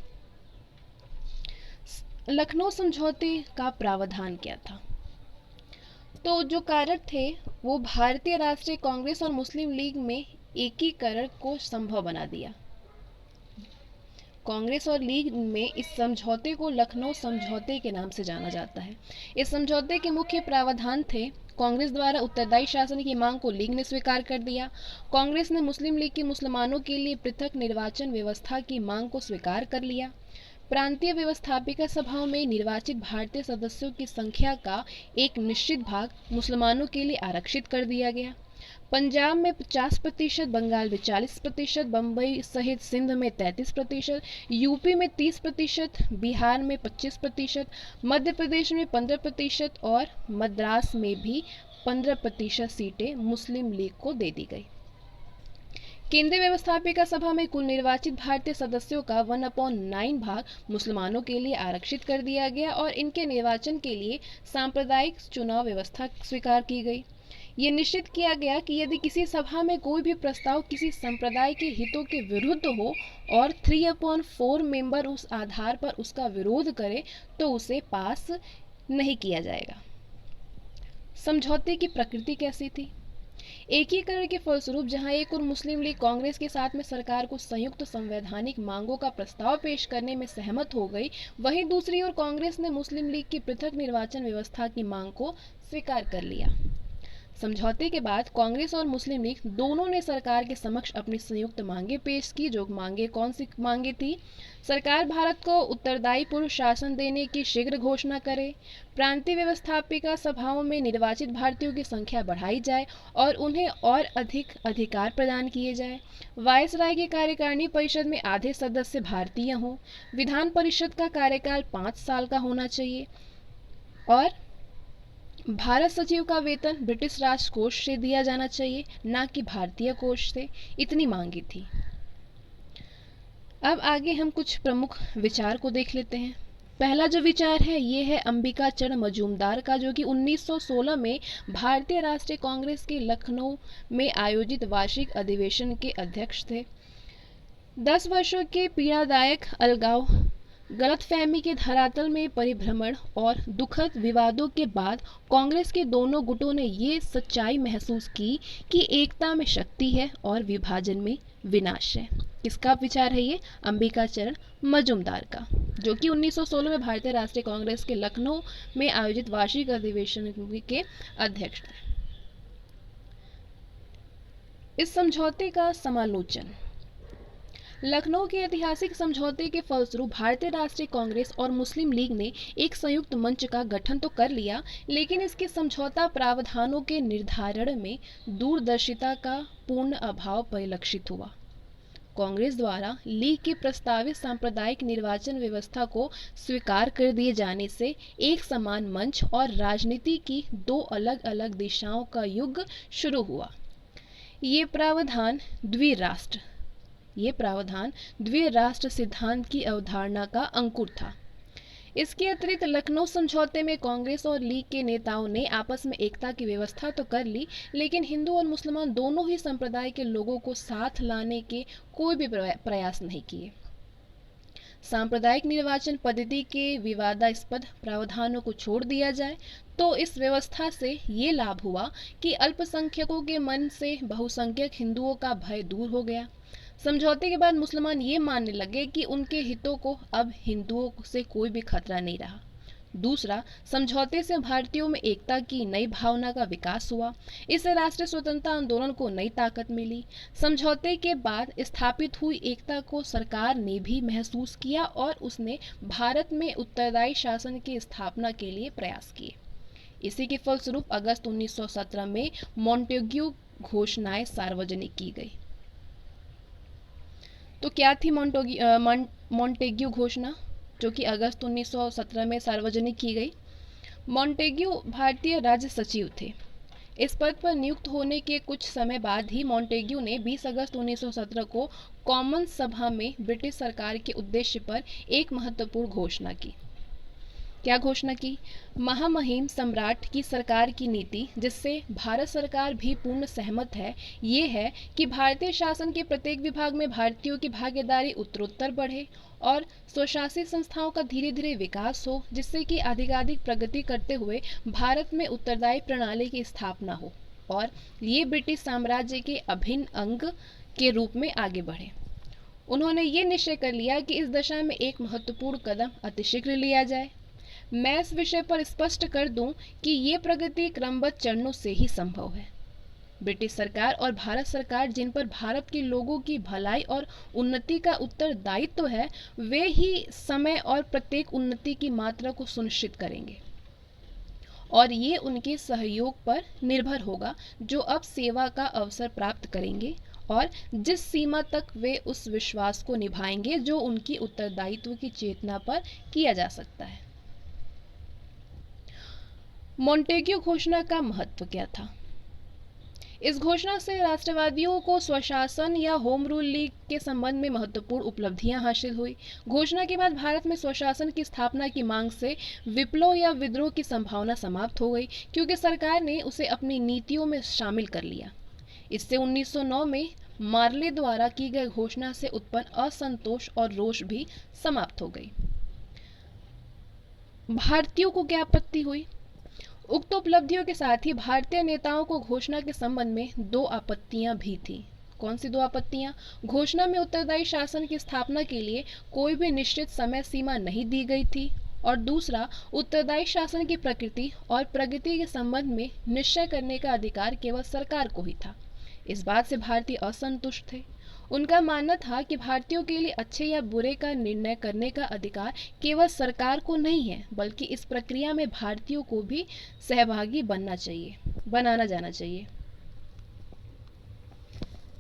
लखनऊ समझौते का प्रावधान क्या था? तो जो कारक थे वो भारतीय राष्ट्रीय कांग्रेस और मुस्लिम लीग में एकीकरण को संभव बना दिया। कांग्रेस और लीग में इस समझौते को लखनऊ समझौते के नाम से जाना जाता है। इस समझौते के मुख्य प्रावधान थे: कांग्रेस द्वारा उत्तरदायी शासन की मांग को लीग ने स्वीकार कर दिया। कांग्रेस ने मुस्लिम लीग के मुसलमानों के लिए पृथक निर्वाचन व्यवस्था की मांग को स्वीकार कर लिया। प्रांतीय व्यवस्थापिका सभाओं में निर्वाचित भारतीय सदस्यों की संख्या का एक निश्चित भाग मुसलमानों के लिए आरक्षित कर दिया गया। पंजाब में 50%, बंगाल में 40%, बम्बई सहित सिंध में 33%, यूपी में 30%, बिहार में 25%, मध्य प्रदेश में 15% और मद्रास में भी 15% सीटें मुस्लिम लीग को दे दी गई। केंद्रीय व्यवस्थापिका सभा में कुल निर्वाचित भारतीय सदस्यों का 1/9 भाग मुसलमानों के लिए आरक्षित कर दिया गया और इनके निर्वाचन के लिए सांप्रदायिक चुनाव व्यवस्था स्वीकार की गई। ये निश्चित किया गया कि यदि किसी सभा में कोई भी प्रस्ताव किसी संप्रदाय के हितों के विरुद्ध हो और 3/4 मेंबर उस आधार पर उसका विरोध करे तो उसे पास नहीं किया जाएगा। समझौते की प्रकृति कैसी थी? एकीकरण के फलस्वरूप जहां एक और मुस्लिम लीग कांग्रेस के साथ में सरकार को संयुक्त संवैधानिक मांगों का प्रस्ताव पेश करने में सहमत हो गई, वहीं दूसरी ओर कांग्रेस ने मुस्लिम लीग की पृथक निर्वाचन व्यवस्था की मांग को स्वीकार कर लिया। समझौते के बाद कांग्रेस और मुस्लिम लीग दोनों ने सरकार के समक्ष अपनी संयुक्त मांगे पेश की। जो मांगे कौन सी मांगे थी? सरकार भारत को उत्तरदायी पूर्व शासन देने की शीघ्र घोषणा करे, प्रांतीय व्यवस्थापिका सभाओं में निर्वाचित भारतीयों की संख्या बढ़ाई जाए और उन्हें और अधिक अधिकार प्रदान किए जाए, वायसराय की कार्यकारिणी परिषद में आधे सदस्य भारतीय हों, विधान परिषद का कार्यकाल 5 साल का होना चाहिए और भारत सचिव का वेतन ब्रिटिश राष्ट्र कोष से दिया जाना चाहिए, न कि भारतीय कोष से। इतनी मांगी थी। अब आगे हम कुछ प्रमुख विचार को देख लेते हैं। पहला जो विचार है ये है अंबिका चरण मजूमदार का, जो कि 1916 में भारतीय राष्ट्रीय कांग्रेस के लखनऊ में आयोजित वार्षिक अधिवेशन के अध्यक्ष थे। 10 वर्षों के पीड़ादायक अलगाव, गलतफहमी के धरातल में परिभ्रमण और दुखद विवादों के बाद कांग्रेस के दोनों गुटों ने ये सच्चाई महसूस की कि एकता में शक्ति है और विभाजन में विनाश है। किसका विचार है ये? अंबिका चरण मजूमदार का, जो कि 1916 में भारतीय राष्ट्रीय कांग्रेस के लखनऊ में आयोजित वार्षिक अधिवेशन के अध्यक्ष थे। इस समझौते का समालोचन। लखनऊ के ऐतिहासिक समझौते के फलस्वरूप भारतीय राष्ट्रीय कांग्रेस और मुस्लिम लीग ने एक संयुक्त मंच का गठन तो कर लिया, लेकिन इसके समझौता प्रावधानों के निर्धारण में दूरदर्शिता का पूर्ण अभाव परिलक्षित हुआ। कांग्रेस द्वारा लीग की प्रस्तावित सांप्रदायिक निर्वाचन व्यवस्था को स्वीकार कर दिए जाने से एक समान मंच और राजनीति की 2 अलग अलग दिशाओं का युग शुरू हुआ। ये प्रावधान द्विराष्ट्र सिद्धांत की अवधारणा का अंकुर था। इसके अतिरिक्त लखनऊ समझौते में कांग्रेस और लीग के नेताओं ने आपस में एकता की व्यवस्था तो कर ली, लेकिन हिंदू और मुसलमान दोनों ही संप्रदाय के लोगों को साथ लाने के कोई भी प्रयास नहीं किए। सांप्रदायिक निर्वाचन पद्धति के विवादास्पद प्रावधानों को छोड़ दिया जाए तो इस व्यवस्था से ये लाभ हुआ कि अल्पसंख्यकों के मन से बहुसंख्यक हिंदुओं का भय दूर हो गया। समझौते के बाद मुसलमान ये मानने लगे कि उनके हितों को अब हिंदुओं से कोई भी खतरा नहीं रहा। दूसरा, समझौते से भारतीयों में एकता की नई भावना का विकास हुआ। इससे राष्ट्रीय स्वतंत्रता आंदोलन को नई ताकत मिली। समझौते के बाद स्थापित हुई एकता को सरकार ने भी महसूस किया और उसने भारत में उत्तरदायी शासन की स्थापना के लिए प्रयास किए। इसी के फलस्वरूप अगस्त 1917 में मॉन्टेग्यू घोषणाएं सार्वजनिक की गई। तो क्या थी मॉन्टेग्यू घोषणा, जो कि अगस्त 1917 में सार्वजनिक की गई? मॉन्टेग्यू भारतीय राज्य सचिव थे। इस पद पर नियुक्त होने के कुछ समय बाद ही मॉन्टेग्यू ने 20 अगस्त 1917 को कॉमन्स सभा में ब्रिटिश सरकार के उद्देश्य पर एक महत्वपूर्ण घोषणा की। क्या घोषणा की? महामहिम सम्राट की सरकार की नीति, जिससे भारत सरकार भी पूर्ण सहमत है, ये है कि भारतीय शासन के प्रत्येक विभाग में भारतीयों की भागीदारी उत्तरोत्तर बढ़े और स्वशासित संस्थाओं का धीरे धीरे विकास हो, जिससे कि अधिकाधिक प्रगति करते हुए भारत में उत्तरदायी प्रणाली की स्थापना हो और ये ब्रिटिश साम्राज्य के अभिन्न अंग के रूप में आगे बढ़े। उन्होंने ये निश्चय कर लिया कि इस दिशा में एक महत्वपूर्ण कदम अतिशीघ्र लिया जाए। मैं इस विषय पर स्पष्ट कर दूं कि ये प्रगति क्रमबद्ध चरणों से ही संभव है। ब्रिटिश सरकार और भारत सरकार, जिन पर भारत के लोगों की भलाई और उन्नति का उत्तरदायित्व है, वे ही समय और प्रत्येक उन्नति की मात्रा को सुनिश्चित करेंगे और ये उनके सहयोग पर निर्भर होगा, जो अब सेवा का अवसर प्राप्त करेंगे और जिस सीमा तक वे उस विश्वास को निभाएंगे जो उनकी उत्तरदायित्व की चेतना पर किया जा सकता है। मॉन्टेग्यू घोषणा का महत्व क्या था? इस घोषणा से राष्ट्रवादियों को स्वशासन या होम रूल लीग के संबंध में महत्वपूर्ण उपलब्धियां हासिल हुई। घोषणा के बाद भारत में स्वशासन की स्थापना की मांग से विप्लव या विद्रोह की संभावना समाप्त हो गई, क्योंकि सरकार ने उसे अपनी नीतियों में शामिल कर लिया। इससे 1909 में मार्ले द्वारा की गई घोषणा से उत्पन्न असंतोष और रोष भी समाप्त हो गई। भारतीयों को क्या आपत्ति हुई? उक्त उपलब्धियों के साथ ही भारतीय नेताओं को घोषणा के संबंध में दो आपत्तियां भी थी। कौन सी दो आपत्तियां? घोषणा में उत्तरदायी शासन की स्थापना के लिए कोई भी निश्चित समय सीमा नहीं दी गई थी, और दूसरा, उत्तरदायी शासन की प्रकृति और प्रगति के संबंध में निश्चय करने का अधिकार केवल सरकार को ही था। इस बात से भारतीय असंतुष्ट थे। उनका मानना था कि भारतीयों के लिए अच्छे या बुरे का निर्णय करने का अधिकार केवल सरकार को नहीं है, बल्कि इस प्रक्रिया में भारतीयों को भी सहभागी बनाना जाना चाहिए।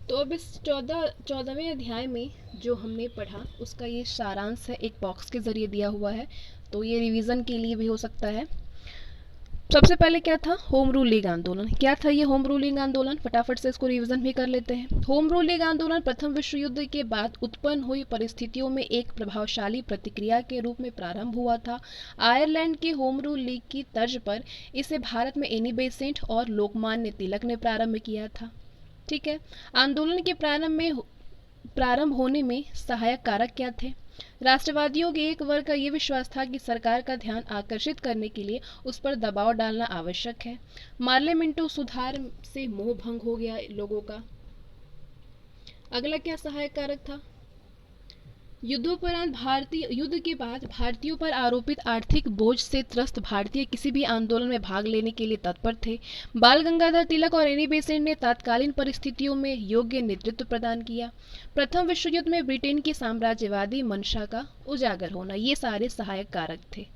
तो अब इस 14वें अध्याय में जो हमने पढ़ा उसका ये सारांश है, एक बॉक्स के जरिए दिया हुआ है, तो ये रिवीजन के लिए भी हो सकता है। सबसे पहले क्या था? होम रूल लीग आंदोलन। क्या था ये होम रूल लीग आंदोलन? फटाफट से इसको रिवीजन भी कर लेते हैं। होम रूल लीग आंदोलन प्रथम विश्व युद्ध के बाद उत्पन्न हुई परिस्थितियों में एक प्रभावशाली प्रतिक्रिया के रूप में प्रारंभ हुआ था। आयरलैंड के होम रूल लीग की तर्ज पर इसे भारत में एनी बेसेंट और लोकमान्य तिलक ने प्रारंभ किया था। ठीक है। आंदोलन के प्रारंभ होने में सहायक कारक क्या थे? राष्ट्रवादियों के एक वर्ग का ये विश्वास था कि सरकार का ध्यान आकर्षित करने के लिए उस पर दबाव डालना आवश्यक है। मार्ले मिंटो सुधार से मोह भंग हो गया लोगों का। अगला क्या सहायक कारक था? युद्ध के बाद भारतीयों पर आरोपित आर्थिक बोझ से त्रस्त भारतीय किसी भी आंदोलन में भाग लेने के लिए तत्पर थे। बाल गंगाधर तिलक और एनी बेसेंट ने तत्कालीन परिस्थितियों में योग्य नेतृत्व प्रदान किया। प्रथम विश्व युद्ध में ब्रिटेन की साम्राज्यवादी मंशा का उजागर होना, ये सारे सहायक कारक थे।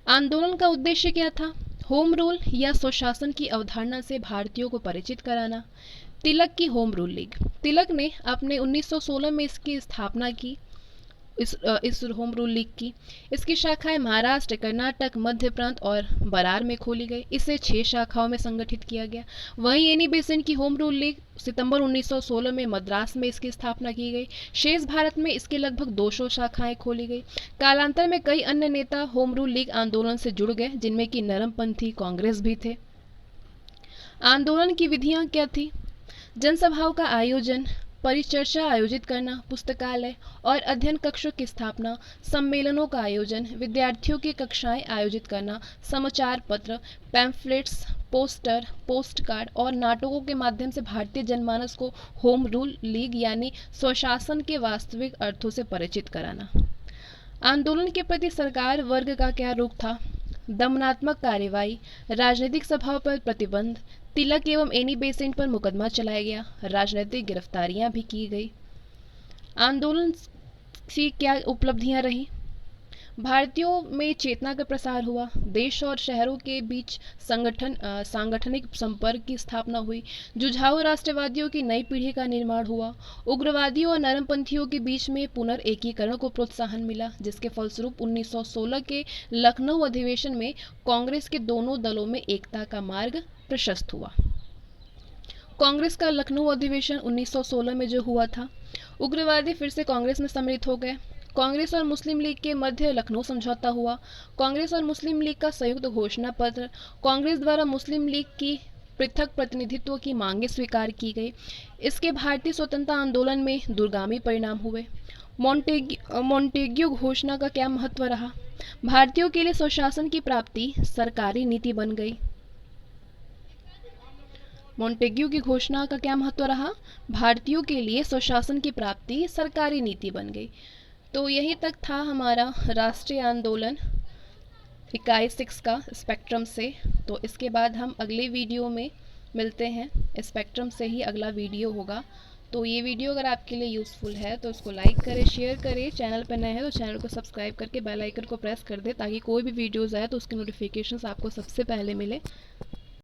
आंदोलन का उद्देश्य क्या था? होम रूल या स्वशासन की अवधारणा से भारतीयों को परिचित कराना। तिलक की होम रूल लीग। तिलक ने अपने 1916 में इसकी स्थापना की, इस होम रूल लीग की। इसकी शाखाएं महाराष्ट्र, कर्नाटक, मध्य प्रांत और बरार में खोली गई। इसे 6 शाखाओं में संगठित किया गया। वहीं एनी बेसेंट की होम रूल लीग सितंबर 1916 में मद्रास में इसकी स्थापना की गई। शेष भारत में इसकी लगभग 200 शाखाएं खोली गई। कालांतर में कई अन्य नेता होम रूल लीग आंदोलन से जुड़ गए, जिनमें कि नरमपंथी कांग्रेस भी थे। आंदोलन की विधियां क्या थी? जनसभाओं का आयोजन, परिचर्चा आयोजित करना, पुस्तकालय और अध्ययन कक्षों की स्थापना, सम्मेलनों का आयोजन, विद्यार्थियों की कक्षाएं आयोजित करना, समाचार पत्र, पैम्फलेट्स, पोस्टर, पोस्ट कार्ड और नाटकों के माध्यम से भारतीय जनमानस को होम रूल लीग यानी स्वशासन के वास्तविक अर्थों से परिचित कराना। आंदोलन के प्रति सरकार वर्ग का क्या रुख था? दमनात्मक कार्रवाई, राजनीतिक सभाओं पर प्रतिबंध, तिलक एवं एनी बेसेंट पर मुकदमा चलाया गया, राजनीतिक गिरफ्तारियां भी की गई। आंदोलन की क्या उपलब्धियां रही? भारतीयों में चेतना का प्रसार हुआ। देश और शहरों के बीच सांगठनिक संपर्क की स्थापना हुई। जुझारू राष्ट्रवादियों की नई पीढ़ी का निर्माण हुआ। उग्रवादियों और नरमपंथियों के बीच में पुनर्एकीकरण को प्रोत्साहन मिला, जिसके फलस्वरूप 1916 के लखनऊ अधिवेशन में कांग्रेस के दोनों दलों में एकता का मार्ग प्रशस्त हुआ। कांग्रेस का लखनऊ अधिवेशन 1916 में जो हुआ था, उग्रवादी फिर से कांग्रेस में सम्मिलित हो गए। कांग्रेस और मुस्लिम लीग के मध्य लखनऊ समझौता हुआ। कांग्रेस और मुस्लिम लीग का संयुक्त घोषणा पत्र। कांग्रेस द्वारा मुस्लिम लीग की पृथक प्रतिनिधित्व की मांगें स्वीकार की गई। इसके भारतीय स्वतंत्रता आंदोलन में दूरगामी परिणाम हुए। मॉन्टेग्यू घोषणा का क्या महत्व रहा? भारतीयों के लिए स्वशासन की प्राप्ति सरकारी नीति बन गई। मॉन्टेग्यू की घोषणा का क्या महत्व रहा? भारतीयों के लिए स्वशासन की प्राप्ति सरकारी नीति बन गई। तो यही तक था हमारा राष्ट्रीय आंदोलन इकाई 6 का स्पेक्ट्रम से। तो इसके बाद हम अगले वीडियो में मिलते हैं। स्पेक्ट्रम से ही अगला वीडियो होगा। तो ये वीडियो अगर आपके लिए यूज़फुल है तो इसको लाइक करें, शेयर करें। चैनल पर नए हैं तो चैनल को सब्सक्राइब करके बेल आइकन को प्रेस कर दें, ताकि कोई भी वीडियोज़ आए तो उसकी नोटिफिकेशंस आपको सबसे पहले मिले।